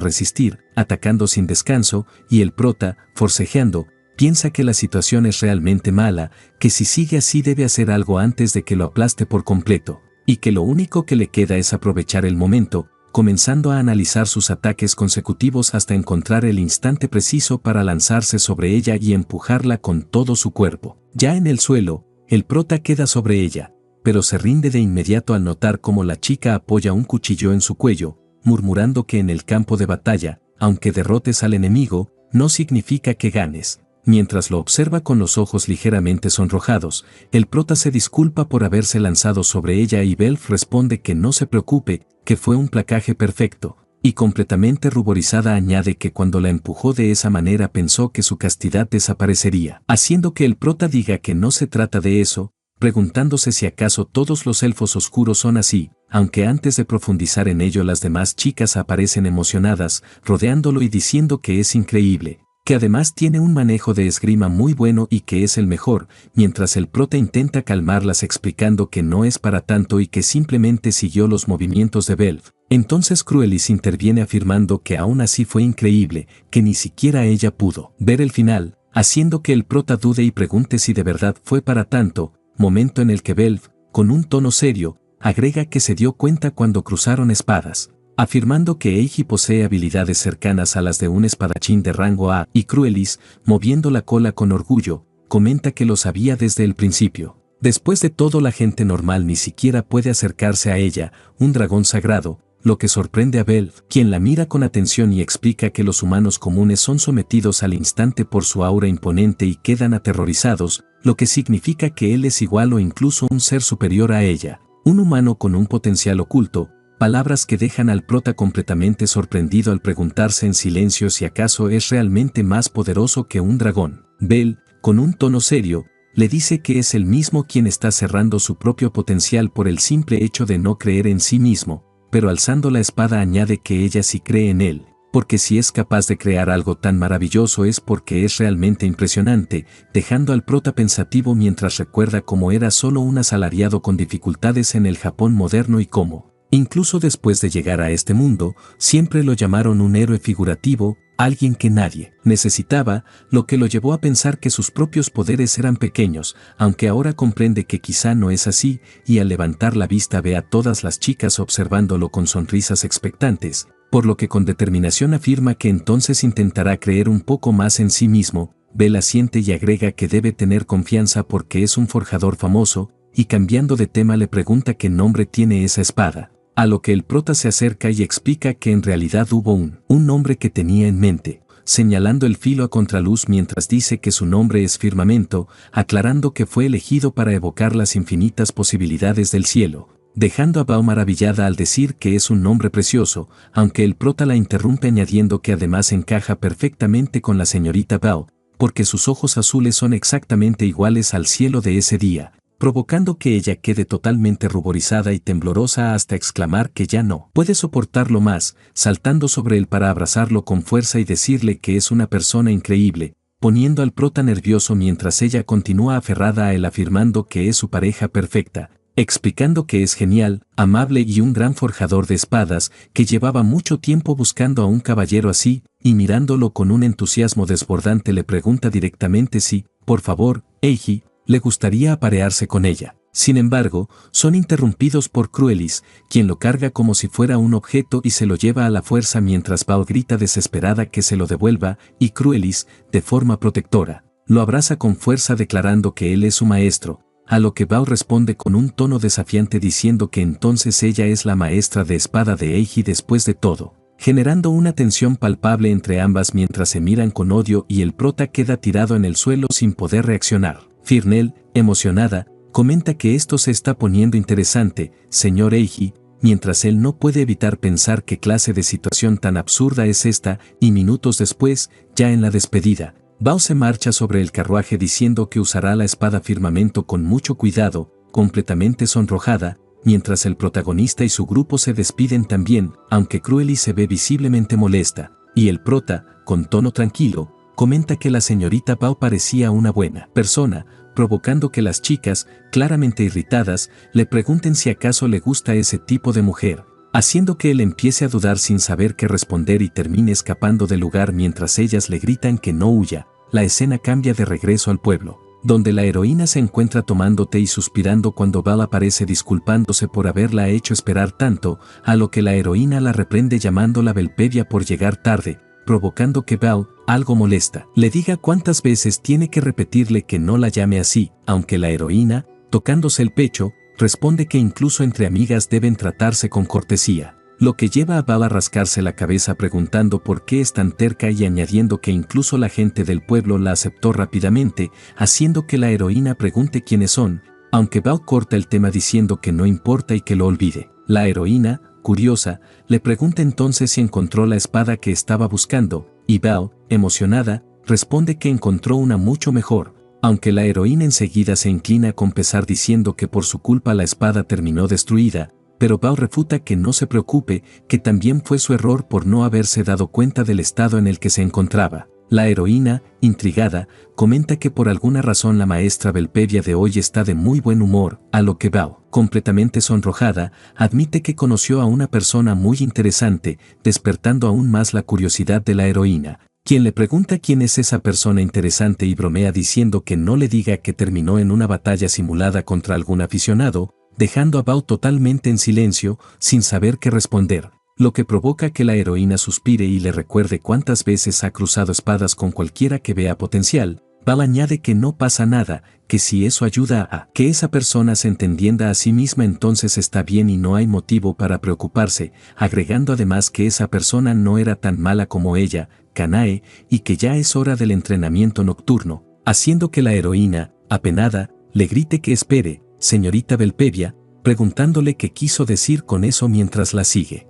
resistir, atacando sin descanso, y el prota, forcejeando, piensa que la situación es realmente mala, que si sigue así debe hacer algo antes de que lo aplaste por completo, y que lo único que le queda es aprovechar el momento, comenzando a analizar sus ataques consecutivos hasta encontrar el instante preciso para lanzarse sobre ella y empujarla con todo su cuerpo. Ya en el suelo, el prota queda sobre ella, pero se rinde de inmediato al notar cómo la chica apoya un cuchillo en su cuello, murmurando que en el campo de batalla, aunque derrotes al enemigo, no significa que ganes. Mientras lo observa con los ojos ligeramente sonrojados, el prota se disculpa por haberse lanzado sobre ella y Belf responde que no se preocupe, que fue un placaje perfecto, y completamente ruborizada añade que cuando la empujó de esa manera pensó que su castidad desaparecería, haciendo que el prota diga que no se trata de eso, preguntándose si acaso todos los elfos oscuros son así, aunque antes de profundizar en ello las demás chicas aparecen emocionadas, rodeándolo y diciendo que es increíble, que además tiene un manejo de esgrima muy bueno y que es el mejor, mientras el prota intenta calmarlas explicando que no es para tanto y que simplemente siguió los movimientos de Belf, Entonces Cruelis interviene afirmando que aún así fue increíble, que ni siquiera ella pudo ver el final, haciendo que el prota dude y pregunte si de verdad fue para tanto, momento en el que Belf, con un tono serio, agrega que se dio cuenta cuando cruzaron espadas, afirmando que Eiji posee habilidades cercanas a las de un espadachín de rango A, y Cruelis, moviendo la cola con orgullo, comenta que lo sabía desde el principio. Después de todo, la gente normal ni siquiera puede acercarse a ella, un dragón sagrado, lo que sorprende a Belf, quien la mira con atención y explica que los humanos comunes son sometidos al instante por su aura imponente y quedan aterrorizados, lo que significa que él es igual o incluso un ser superior a ella, un humano con un potencial oculto, palabras que dejan al prota completamente sorprendido al preguntarse en silencio si acaso es realmente más poderoso que un dragón. Bel, con un tono serio, le dice que es él mismo quien está cerrando su propio potencial por el simple hecho de no creer en sí mismo, pero alzando la espada añade que ella sí cree en él, porque si es capaz de crear algo tan maravilloso es porque es realmente impresionante, dejando al prota pensativo mientras recuerda cómo era solo un asalariado con dificultades en el Japón moderno y cómo, incluso después de llegar a este mundo, siempre lo llamaron un héroe figurativo, alguien que nadie necesitaba, lo que lo llevó a pensar que sus propios poderes eran pequeños, aunque ahora comprende que quizá no es así, y al levantar la vista ve a todas las chicas observándolo con sonrisas expectantes, por lo que con determinación afirma que entonces intentará creer un poco más en sí mismo. Bel asiente y agrega que debe tener confianza porque es un forjador famoso, y cambiando de tema le pregunta qué nombre tiene esa espada. A lo que el prota se acerca y explica que en realidad hubo un nombre que tenía en mente, señalando el filo a contraluz mientras dice que su nombre es Firmamento, aclarando que fue elegido para evocar las infinitas posibilidades del cielo, dejando a Bao maravillada al decir que es un nombre precioso, aunque el prota la interrumpe añadiendo que además encaja perfectamente con la señorita Bao, porque sus ojos azules son exactamente iguales al cielo de ese día, provocando que ella quede totalmente ruborizada y temblorosa hasta exclamar que ya no puede soportarlo más, saltando sobre él para abrazarlo con fuerza y decirle que es una persona increíble, poniendo al prota nervioso mientras ella continúa aferrada a él afirmando que es su pareja perfecta, explicando que es genial, amable y un gran forjador de espadas, que llevaba mucho tiempo buscando a un caballero así, y mirándolo con un entusiasmo desbordante le pregunta directamente si, por favor, Eiji, le gustaría aparearse con ella. Sin embargo, son interrumpidos por Cruelis, quien lo carga como si fuera un objeto y se lo lleva a la fuerza mientras Bao grita desesperada que se lo devuelva, y Cruelis, de forma protectora, lo abraza con fuerza declarando que él es su maestro, a lo que Bao responde con un tono desafiante diciendo que entonces ella es la maestra de espada de Eiji después de todo, generando una tensión palpable entre ambas mientras se miran con odio y el prota queda tirado en el suelo sin poder reaccionar. Firnel, emocionada, comenta que esto se está poniendo interesante, señor Eiji, mientras él no puede evitar pensar qué clase de situación tan absurda es esta, y minutos después, ya en la despedida, Bao se marcha sobre el carruaje diciendo que usará la espada Firmamento con mucho cuidado, completamente sonrojada, mientras el protagonista y su grupo se despiden también, aunque Cruelis se ve visiblemente molesta, y el prota, con tono tranquilo, comenta que la señorita Bao parecía una buena persona, provocando que las chicas, claramente irritadas, le pregunten si acaso le gusta ese tipo de mujer, haciendo que él empiece a dudar sin saber qué responder y termine escapando del lugar mientras ellas le gritan que no huya. La escena cambia de regreso al pueblo, donde la heroína se encuentra tomando té y suspirando cuando Val aparece disculpándose por haberla hecho esperar tanto, a lo que la heroína la reprende llamándola Belpedia por llegar tarde, provocando que Val, algo molesta, le diga cuántas veces tiene que repetirle que no la llame así, aunque la heroína, tocándose el pecho, responde que incluso entre amigas deben tratarse con cortesía, lo que lleva a Val a rascarse la cabeza preguntando por qué es tan terca y añadiendo que incluso la gente del pueblo la aceptó rápidamente, haciendo que la heroína pregunte quiénes son, aunque Val corta el tema diciendo que no importa y que lo olvide. La heroína, curiosa, le pregunta entonces si encontró la espada que estaba buscando, y Val, emocionada, responde que encontró una mucho mejor, aunque la heroína enseguida se inclina con pesar diciendo que por su culpa la espada terminó destruida, pero Bao refuta que no se preocupe, que también fue su error por no haberse dado cuenta del estado en el que se encontraba. La heroína, intrigada, comenta que por alguna razón la maestra Belpedia de hoy está de muy buen humor, a lo que Bao completamente sonrojada, admite que conoció a una persona muy interesante, despertando aún más la curiosidad de la heroína, quien le pregunta quién es esa persona interesante y bromea diciendo que no le diga que terminó en una batalla simulada contra algún aficionado, dejando a Bao totalmente en silencio, sin saber qué responder, lo que provoca que la heroína suspire y le recuerde cuántas veces ha cruzado espadas con cualquiera que vea potencial. Bao añade que no pasa nada, que si eso ayuda a que esa persona se entendiera a sí misma entonces está bien y no hay motivo para preocuparse, agregando además que esa persona no era tan mala como ella, Kanae, y que ya es hora del entrenamiento nocturno, haciendo que la heroína, apenada, le grite que espere, señorita Belpevia, preguntándole qué quiso decir con eso mientras la sigue.